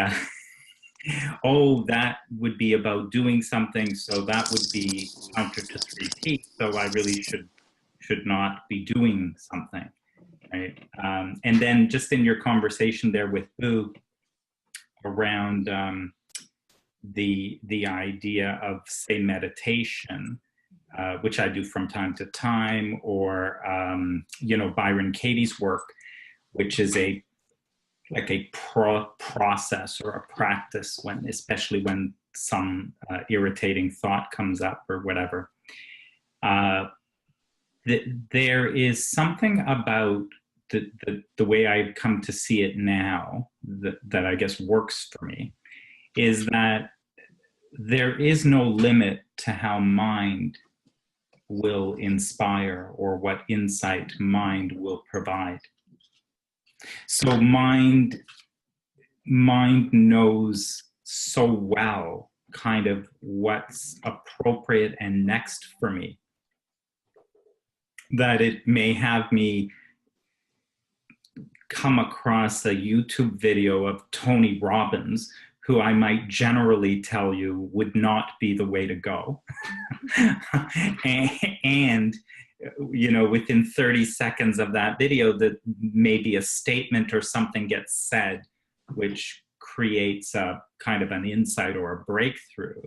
oh, that would be about doing something, so that would be counter to 3P, so I really should not be doing something, right? And then just in your conversation there with Boo around the idea of, say, meditation, which I do from time to time, or you know, Byron Katie's work, which is like a process or a practice, when, especially when some irritating thought comes up or whatever. There is something about the way I've come to see it now that I guess works for me, is that there is no limit to how mind will inspire or what insight mind will provide. So mind knows so well kind of what's appropriate and next for me, that it may have me come across a YouTube video of Tony Robbins, who I might generally tell you would not be the way to go. and you know, within 30 seconds of that video, that maybe a statement or something gets said, which creates a kind of an insight or a breakthrough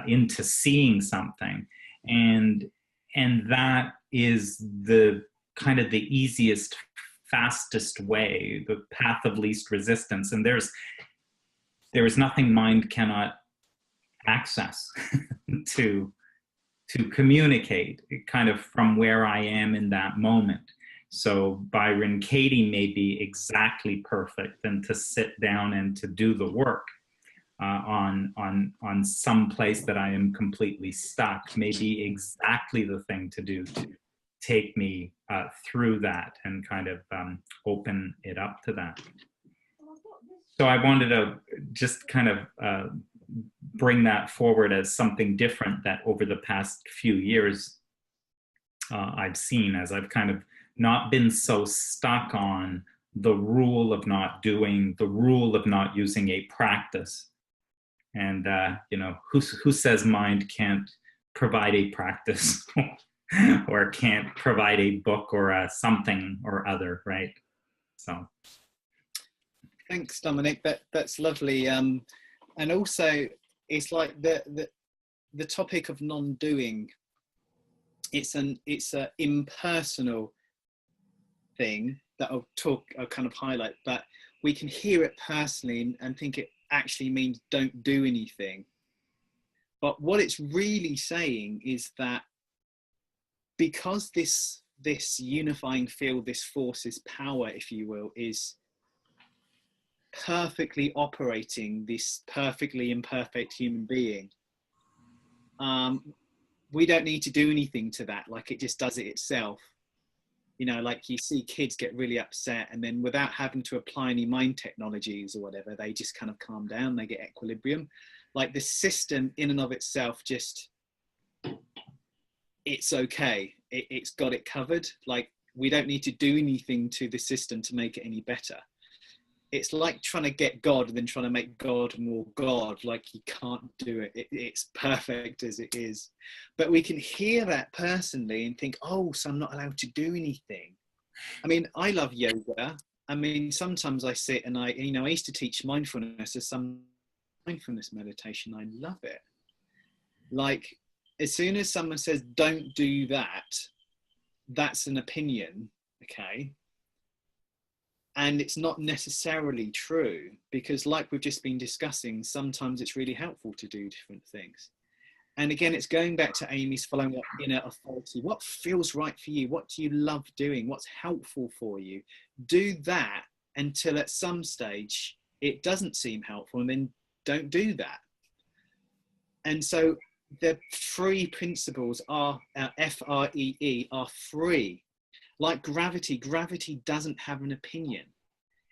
into seeing something. And that is the kind of the easiest, fastest way, the path of least resistance. And there is nothing mind cannot access to communicate kind of from where I am in that moment. So Byron Katie may be exactly perfect, and to sit down and to do the work on some place that I am completely stuck may be exactly the thing to do to take me through that and kind of open it up to that. So I wanted to just kind of bring that forward as something different that over the past few years I've seen, as I've kind of not been so stuck on the rule of not doing, the rule of not using a practice, And you know, who says mind can't provide a practice or can't provide a book or a something or other, right? So thanks, Dominic. That's lovely. And also, it's like the topic of non-doing. It's an impersonal thing that I'll kind of highlight, but we can hear it personally and think it actually means don't do anything. But what it's really saying is that because this unifying field, this force, this power, if you will, is perfectly operating this perfectly imperfect human being, we don't need to do anything to that. Like, it just does it itself. You know, like you see kids get really upset, and then without having to apply any mind technologies or whatever, they just kind of calm down, they get equilibrium. Like the system in and of itself, just, it's okay. It's got it covered. Like, we don't need to do anything to the system to make it any better. It's like trying to get God and then trying to make God more God. Like, you can't do it. It's perfect as it is. But we can hear that personally and think, oh, so I'm not allowed to do anything. I mean, I love yoga. I mean, sometimes I sit and I used to teach mindfulness as some mindfulness meditation. I love it. Like, as soon as someone says, don't do that, that's an opinion, okay? And it's not necessarily true, because like we've just been discussing, sometimes it's really helpful to do different things. And again, it's going back to Amy's following up inner authority. What feels right for you? What do you love doing? What's helpful for you? Do that until at some stage it doesn't seem helpful, and then don't do that. And so the free principles are, F-R-E-E, are free. Like gravity, gravity doesn't have an opinion.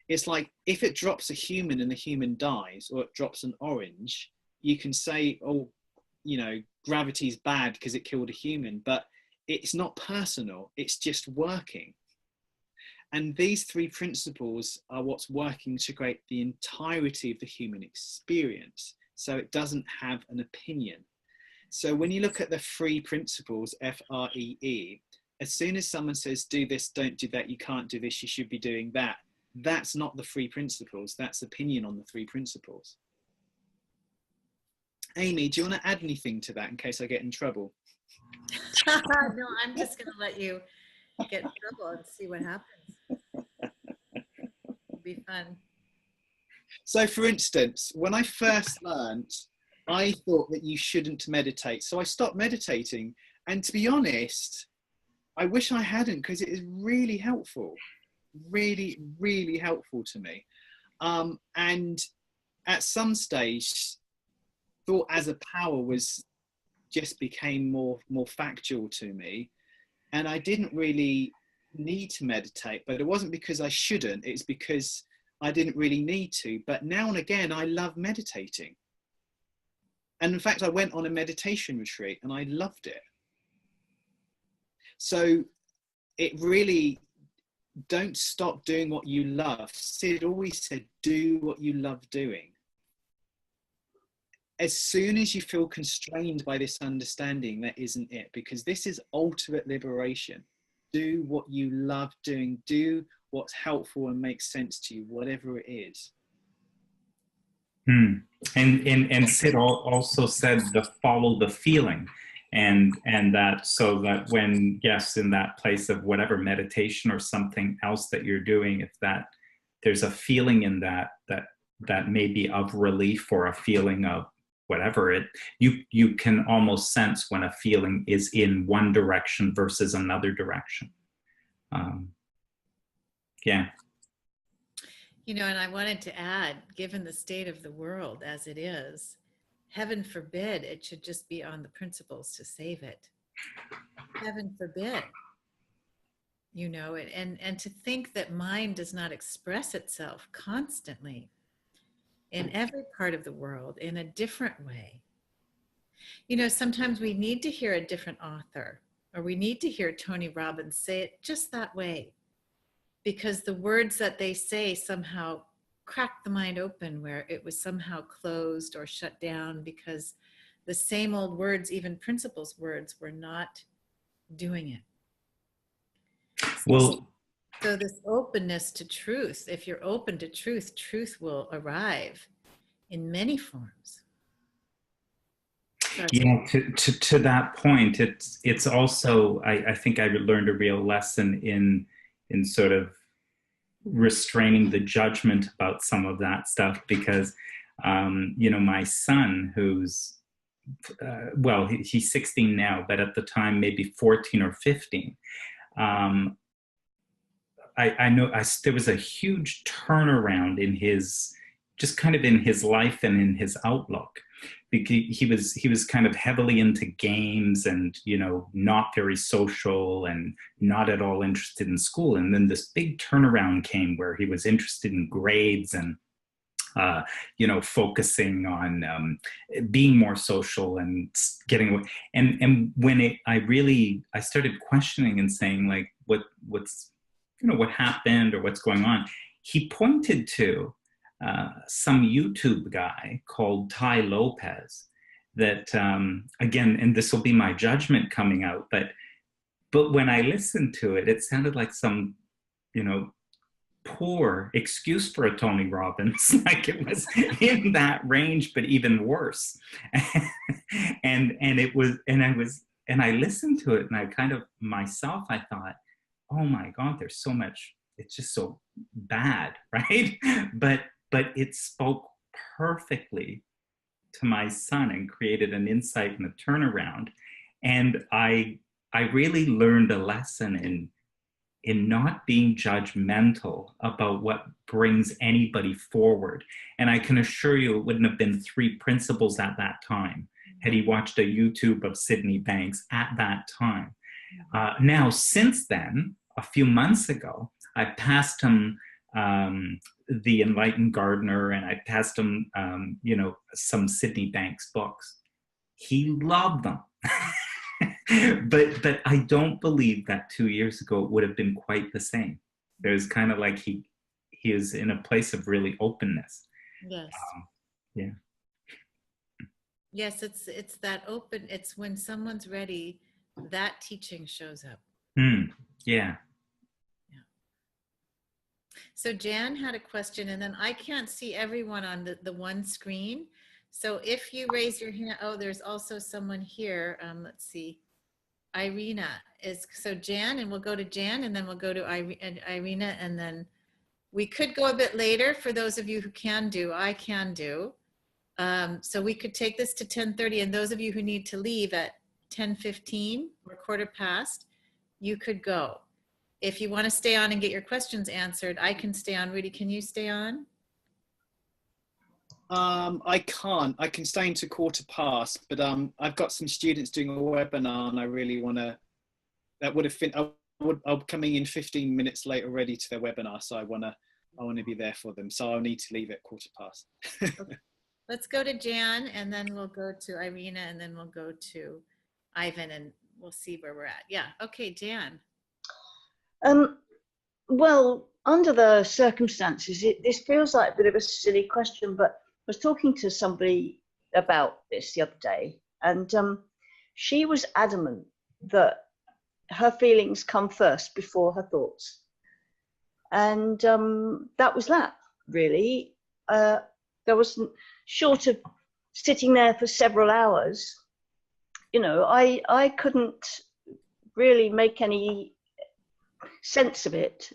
It's like if it drops a human and the human dies, or it drops an orange, you can say, oh, you know, gravity's bad because it killed a human, but it's not personal, it's just working. And these three principles are what's working to create the entirety of the human experience. So it doesn't have an opinion. So when you look at the three principles, F-R-E-E, as soon as someone says, do this, don't do that, you can't do this, you should be doing that, that's not the three principles, that's opinion on the three principles. Amy, do you want to add anything to that in case I get in trouble? No, I'm just going to let you get in trouble and see what happens. It'll be fun. So for instance, when I first learned, I thought that you shouldn't meditate. So I stopped meditating. And to be honest, I wish I hadn't, because it is really helpful, really, really helpful to me. And at some stage, thought as a power just became more factual to me. And I didn't really need to meditate, but it wasn't because I shouldn't, it's because I didn't really need to. But now and again, I love meditating. And in fact, I went on a meditation retreat and I loved it. So it really, don't stop doing what you love. Sid always said, do what you love doing. As soon as you feel constrained by this understanding, that isn't it, because this is ultimate liberation. Do what you love doing, do what's helpful and makes sense to you, whatever it is. And Sid also said to follow the feeling. And that, so that when, yes, in that place of whatever meditation or something else that you're doing, if that there's a feeling in that may be of relief, or a feeling of whatever, you can almost sense when a feeling is in one direction versus another direction. Yeah. You know, and I wanted to add, given the state of the world as it is, heaven forbid it should just be on the principles to save it. Heaven forbid. You know, and to think that mind does not express itself constantly in every part of the world in a different way. You know, sometimes we need to hear a different author, or we need to hear Tony Robbins say it just that way, because the words that they say somehow crack the mind open where it was somehow closed or shut down because the same old words, even principles words, were not doing it. Well, So this openness to truth, if you're open to truth, truth will arrive in many forms. yeah, to that point, it's also, I think I learned a real lesson in sort of restraining the judgment about some of that stuff, because you know, my son, who's well, he's 16 now, but at the time maybe 14 or 15, I know there was a huge turnaround in his, just kind of in his life and in his outlook. He was kind of heavily into games and, you know, not very social and not at all interested in school. And then this big turnaround came where he was interested in grades and, you know, focusing on being more social and getting away. And when I started questioning and saying, like, what's, you know, what happened or what's going on, he pointed to some YouTube guy called Ty Lopez that, again, and this will be my judgment coming out, but when I listened to it, it sounded like some, you know, poor excuse for a Tony Robbins, like it was in that range, but even worse. and I listened to it, and I kind of myself, I thought, oh my God, there's so much, it's just so bad, right? But it spoke perfectly to my son and created an insight and a turnaround. And I really learned a lesson in not being judgmental about what brings anybody forward. And I can assure you it wouldn't have been 3 principles at that time had he watched a YouTube of Sydney Banks at that time. Now, since then, a few months ago, I passed him The Enlightened Gardener, and I passed him, you know, some Sydney Banks books. He loved them. but I don't believe that 2 years ago it would have been quite the same. There's kind of like he is in a place of really openness. Yes. Yeah. Yes, it's that open. It's when someone's ready, that teaching shows up. Yeah. So Jan had a question, and then I can't see everyone on the one screen. So if you raise your hand, oh, there's also someone here. Let's see. Irina is, so Jan, and we'll go to Jan, and then we'll go to Irina, and then we could go a bit later for those of you who can do, I can do. So we could take this to 10:30, and those of you who need to leave at 10:15 or 15:15, you could go. If you want to stay on and get your questions answered, I can stay on. Rudy, can you stay on? I can't. I can stay into 15:15, but I've got some students doing a webinar, and I really want to. That would have been. I'm coming in 15 minutes late already to their webinar, so I want to be there for them. So I'll need to leave at 15:15. Okay. Let's go to Jan, and then we'll go to Irina, and then we'll go to Ivan, and we'll see where we're at. Yeah. Okay, Jan. Well, under the circumstances, this feels like a bit of a silly question, but I was talking to somebody about this the other day, and she was adamant that her feelings come first before her thoughts. And that was that, really. There wasn't, short of sitting there for several hours, you know, I couldn't really make any sense of it.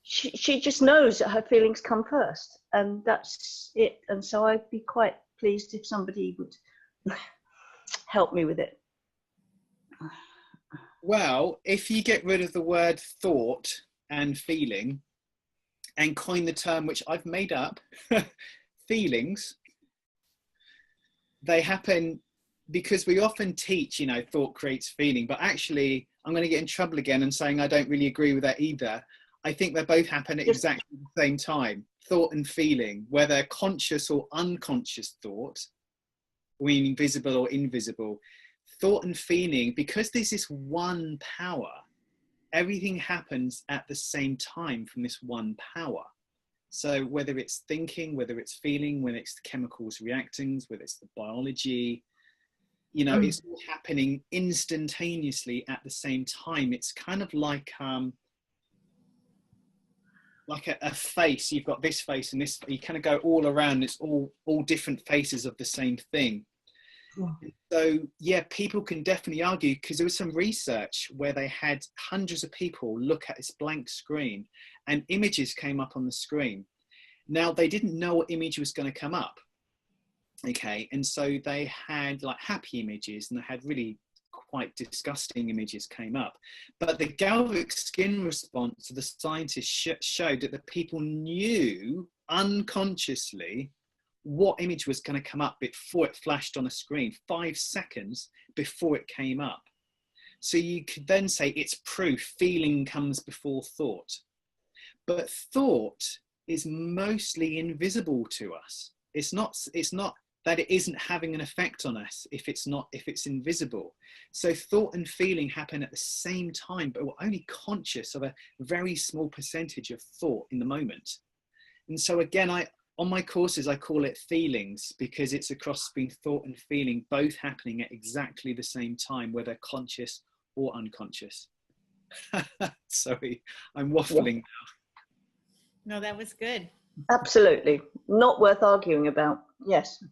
She just knows that her feelings come first, and that's it. And so I'd be quite pleased if somebody would help me with it. Well, if you get rid of the word thought and feeling and coin the term, which I've made up, feelings, they happen because we often teach, you know, thought creates feeling, but actually I'm going to get in trouble again and saying I don't really agree with that either. I think they both happen at exactly the same time, thought and feeling, whether conscious or unconscious thought, meaning visible or invisible. Thought and feeling, because there's this one power, everything happens at the same time from this one power. So whether it's thinking, whether it's feeling, whether it's the chemicals reacting, whether it's the biology, you know, it's all happening instantaneously at the same time. It's kind of like a face. You've got this face and this, you kind of go all around. It's all different faces of the same thing. So yeah, people can definitely argue, because there was some research where they had hundreds of people look at this blank screen and images came up on the screen. Now they didn't know what image was going to come up. Okay, and so they had like happy images and they had really quite disgusting images came up. But the galvanic skin response to the scientists showed that the people knew unconsciously what image was going to come up before it flashed on a screen, 5 seconds before it came up. So you could then say it's proof feeling comes before thought. But thought is mostly invisible to us. It's not that it isn't having an effect on us if it's invisible. So thought and feeling happen at the same time, but we're only conscious of a very small percentage of thought in the moment. And so again, on my courses, I call it feelings, because it's a cross between thought and feeling, both happening at exactly the same time, whether conscious or unconscious. Sorry, I'm waffling now. No, that was good. Absolutely. Not worth arguing about. Yes.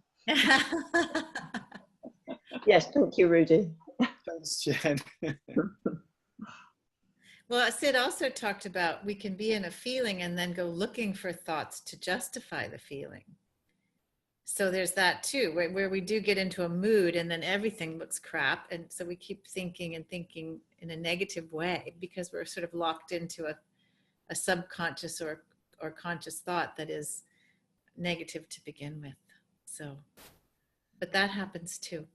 Yes, thank you, Rudy. Thanks, Jen. Well, Sid also talked about we can be in a feeling and then go looking for thoughts to justify the feeling. So there's that too, where we do get into a mood and then everything looks crap. And so we keep thinking and thinking in a negative way because we're sort of locked into a subconscious or conscious thought that is negative to begin with. So, but that happens too.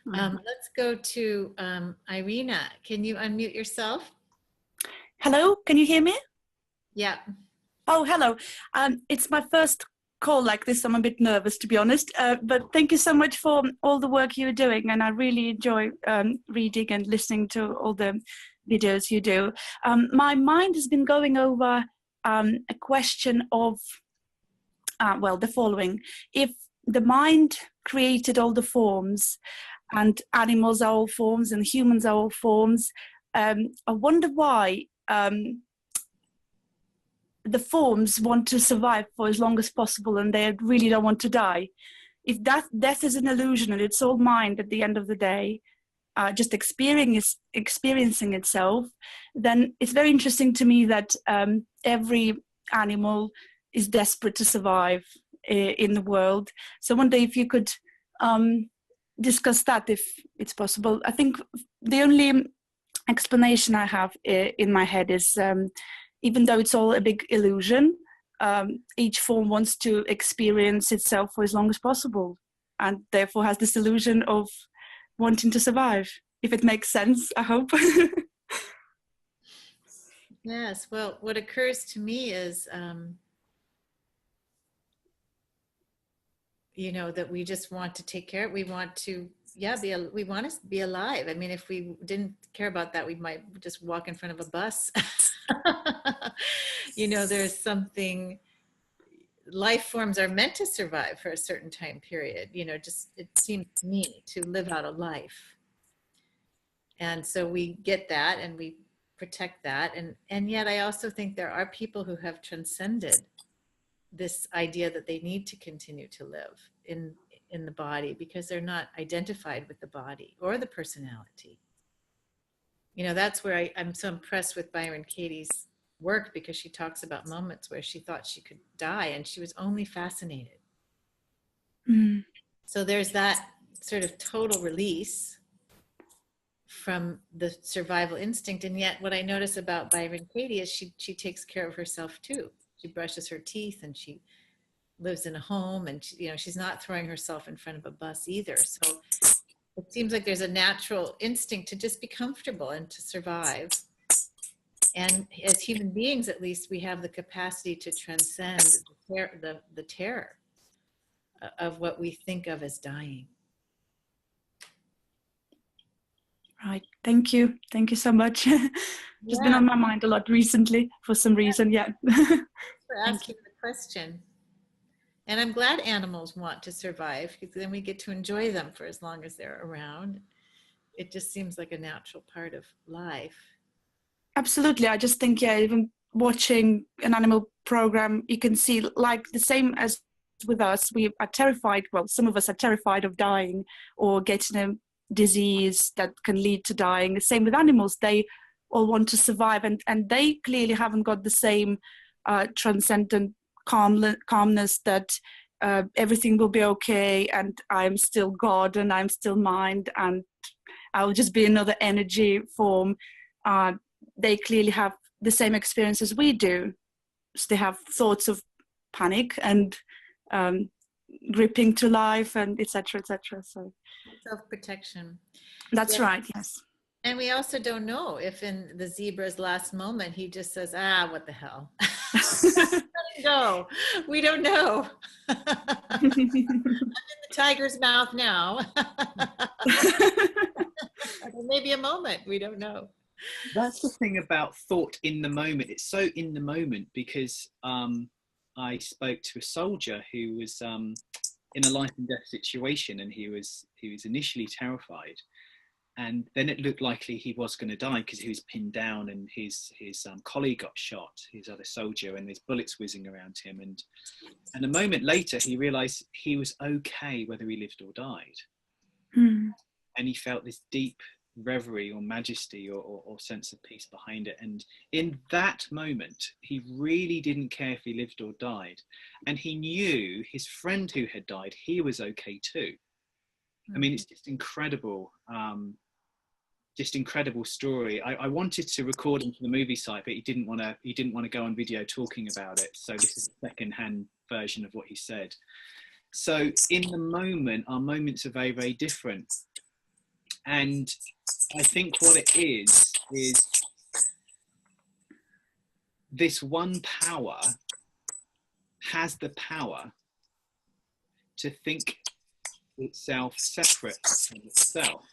Let's go to Irina. Can you unmute yourself? Hello, can you hear me? Yeah. Oh, hello. It's my first call like this. I'm a bit nervous, to be honest. But thank you so much for all the work you're doing. And I really enjoy reading and listening to all the videos you do. My mind has been going over a question of, well, the following. If the mind created all the forms, and animals are all forms and humans are all forms, I wonder why the forms want to survive for as long as possible and they really don't want to die. If death is an illusion and it's all mind at the end of the day, just experiencing itself, then it's very interesting to me that every animal is desperate to survive in the world. So I wonder if you could discuss that, if it's possible. I think the only explanation I have in my head is even though it's all a big illusion, each form wants to experience itself for as long as possible and therefore has this illusion of wanting to survive, if it makes sense, I hope. Yes, well, what occurs to me is you know, that we just want to take care. We want to, we want to be alive. I mean, if we didn't care about that, we might just walk in front of a bus. You know, there's something, life forms are meant to survive for a certain time period. You know, just, it seems to me, to live out a life. And so we get that and we protect that. And yet I also think there are people who have transcended this idea that they need to continue to live in the body because they're not identified with the body or the personality. You know, that's where I'm so impressed with Byron Katie's work, because she talks about moments where she thought she could die and she was only fascinated. Mm. So there's that sort of total release from the survival instinct. And yet what I notice about Byron Katie is she takes care of herself too. She brushes her teeth and she lives in a home, and she, you know, she's not throwing herself in front of a bus either. So it seems like there's a natural instinct to just be comfortable and to survive. And as human beings, at least, we have the capacity to transcend the terror of what we think of as dying. Right. Thank you. Thank you so much. Just been on my mind a lot recently for some reason. Yeah. For asking the question. And I'm glad animals want to survive, because then we get to enjoy them for as long as they're around. It just seems like a natural part of life. Absolutely. I just think, yeah, even watching an animal program, you can see, like, the same as with us, we are terrified. Well, some of us are terrified of dying or getting a disease that can lead to dying. The same with animals. They all want to survive, and they clearly haven't got the same transcendent calmness that everything will be okay, and I'm still God, and I'm still mind, and I'll just be another energy form. They clearly have the same experience as we do. So they have thoughts of panic and gripping to life, and etc., etc. So self-protection. That's right. Yes. And we also don't know if in the zebra's last moment he just says, what the hell. No, we don't know. I'm in the tiger's mouth now. Maybe a moment, we don't know. That's the thing about thought in the moment. It's so in the moment, because I spoke to a soldier who was in a life and death situation, and he was initially terrified, and then it looked likely he was going to die because he was pinned down, and his colleague got shot, his other soldier, and there's bullets whizzing around him, and a moment later he realized he was okay whether he lived or died. And he felt this deep reverie or majesty or sense of peace behind it. And in that moment, he really didn't care if he lived or died. And he knew his friend who had died, he was okay too. I mean, it's just incredible. Just incredible story. I wanted to record him for the movie site, but he didn't want to go on video talking about it. So this is a second-hand version of what he said. So in the moment, our moments are very, very different. And I think what it is this one power has the power to think itself separate from itself.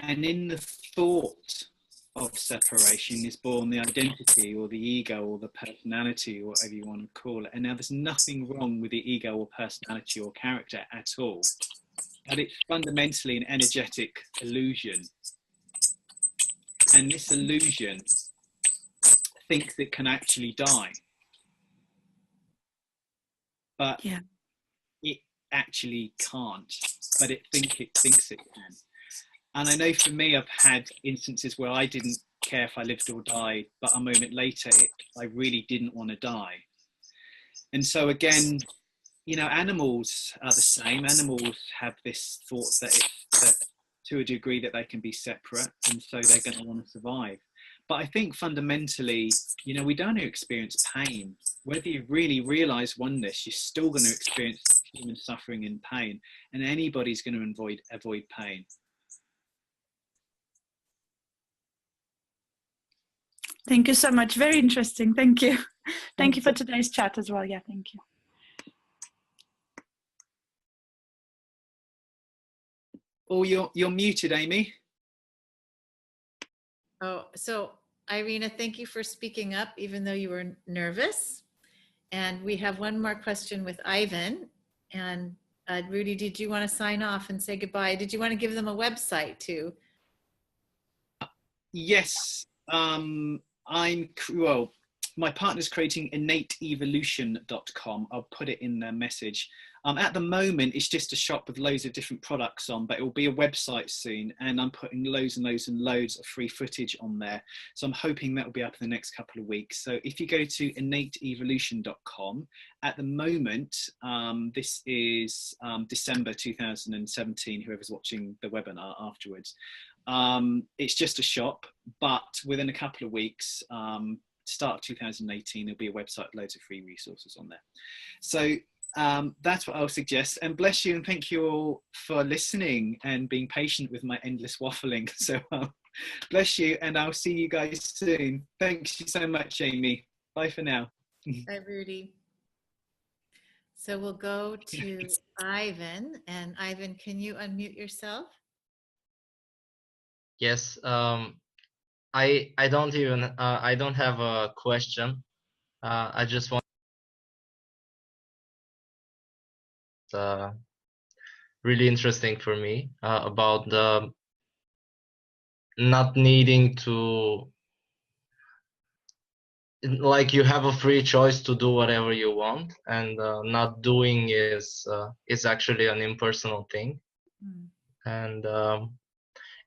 And in the thought of separation is born the identity or the ego or the personality, or whatever you want to call it. And now there's nothing wrong with the ego or personality or character at all. But it's fundamentally an energetic illusion. And this illusion thinks it can actually die. But it actually can't. But it thinks it can. And I know for me, I've had instances where I didn't care if I lived or died, but a moment later, I really didn't want to die. And so again, you know, animals are the same. Animals have this thought that to a degree that they can be separate, and so they're going to want to survive. But I think fundamentally, you know, we don't experience pain. Whether you really realize oneness, you're still going to experience human suffering and pain, and anybody's going to avoid pain. Thank you so much. Very interesting. Thank you. Thank you for today's chat as well. Yeah, thank you. Oh, you're muted, Amy. Oh, so Irina, thank you for speaking up, even though you were nervous. And we have one more question with Ivan. And Rudy, did you want to sign off and say goodbye? Did you want to give them a website too? Yes. My partner's creating innateevolution.com. I'll put it in their message. At the moment, it's just a shop with loads of different products on, but it will be a website soon, and I'm putting loads and loads and loads of free footage on there. So I'm hoping that will be up in the next couple of weeks. So if you go to innateevolution.com, at the moment, this is December 2017, whoever's watching the webinar afterwards. It's just a shop, but within a couple of weeks, start of 2018, there'll be a website, loads of free resources on there. So that's what I'll suggest, and bless you and thank you all for listening and being patient with my endless waffling. So bless you, and I'll see you guys soon. Thanks so much, Amy. Bye for now. Bye, Rudy. So we'll go to Ivan. And Ivan, can you unmute yourself? Yes. I don't even I don't have a question. I just want really interesting for me about the not needing to, like, you have a free choice to do whatever you want, and not doing is actually an impersonal thing. And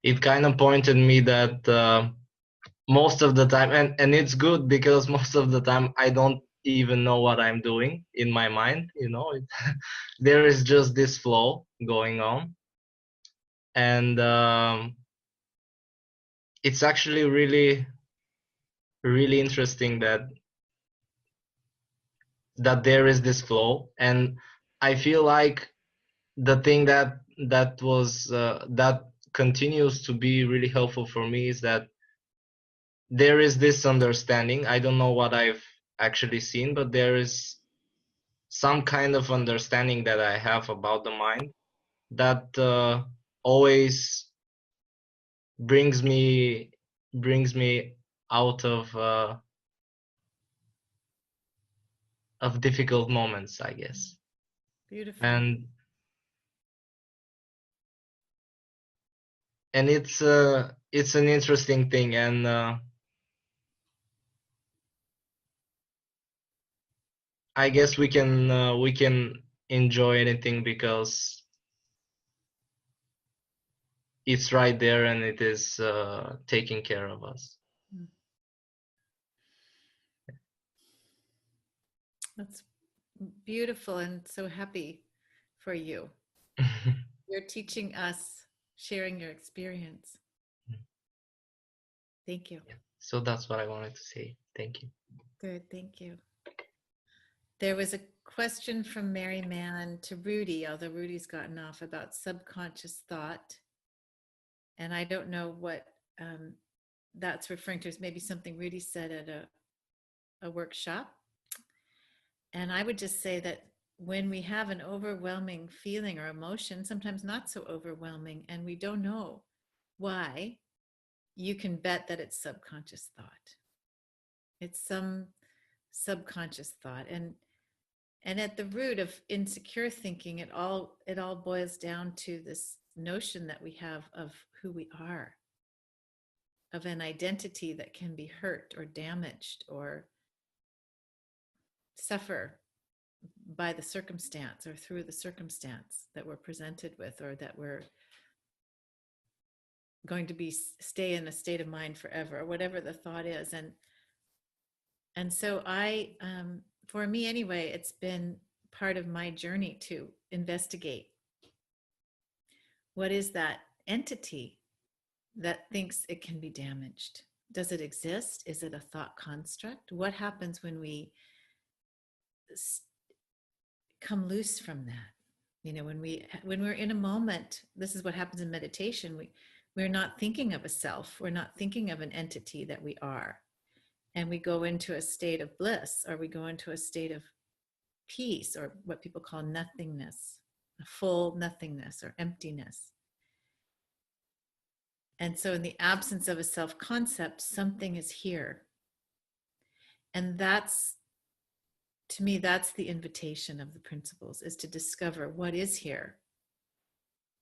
it kind of pointed me that most of the time, and it's good because most of the time I don't even know what I'm doing in my mind, you know. There is just this flow going on, and it's actually really, really interesting that there is this flow. And I feel like the thing that was that continues to be really helpful for me is that there is this understanding. I don't know what I've actually seen, but there is some kind of understanding that I have about the mind that always brings me out of difficult moments, I guess. Beautiful. And it's an interesting thing, and I guess we can enjoy anything because it's right there and it is taking care of us. That's beautiful, and so happy for you. You're teaching us, sharing your experience. Thank you. So that's what I wanted to say. Thank you. Good, thank you. There was a question from Mary Mann to Rudy, although Rudy's gotten off, about subconscious thought. And I don't know what that's referring to. Is maybe something Rudy said at a workshop. And I would just say that when we have an overwhelming feeling or emotion, sometimes not so overwhelming, and we don't know why, you can bet that it's subconscious thought. It's some subconscious thought. And at the root of insecure thinking, it all boils down to this notion that we have of who we are, of an identity that can be hurt or damaged or suffer by the circumstance or through the circumstance that we're presented with, or that we're going to stay in a state of mind forever, or whatever the thought is. And so I, for me anyway, it's been part of my journey to investigate what is that entity that thinks it can be damaged. Does it exist? Is it a thought construct? What happens when we come loose from that? You know, when we're in a moment, this is what happens in meditation. We're not thinking of a self. We're not thinking of an entity that we are. And we go into a state of bliss, or we go into a state of peace, or what people call nothingness, a full nothingness or emptiness. And so in the absence of a self-concept, something is here. And that's, to me, that's the invitation of the principles, is to discover what is here,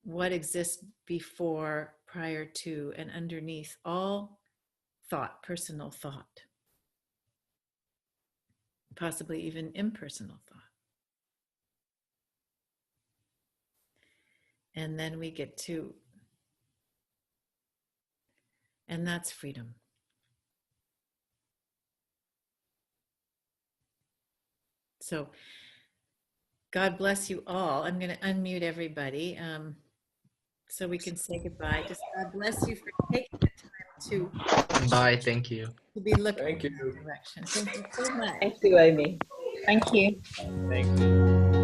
what exists before, prior to, and underneath all thought, personal thought, possibly even impersonal thought. And then we get to, and that's freedom. So God bless you all. I'm going to unmute everybody so we can say goodbye. Just God bless you for taking the time to Bye. Thank you. to be looking in that direction. Thank you so much. Thank you, Amy. Thank you. Thank you.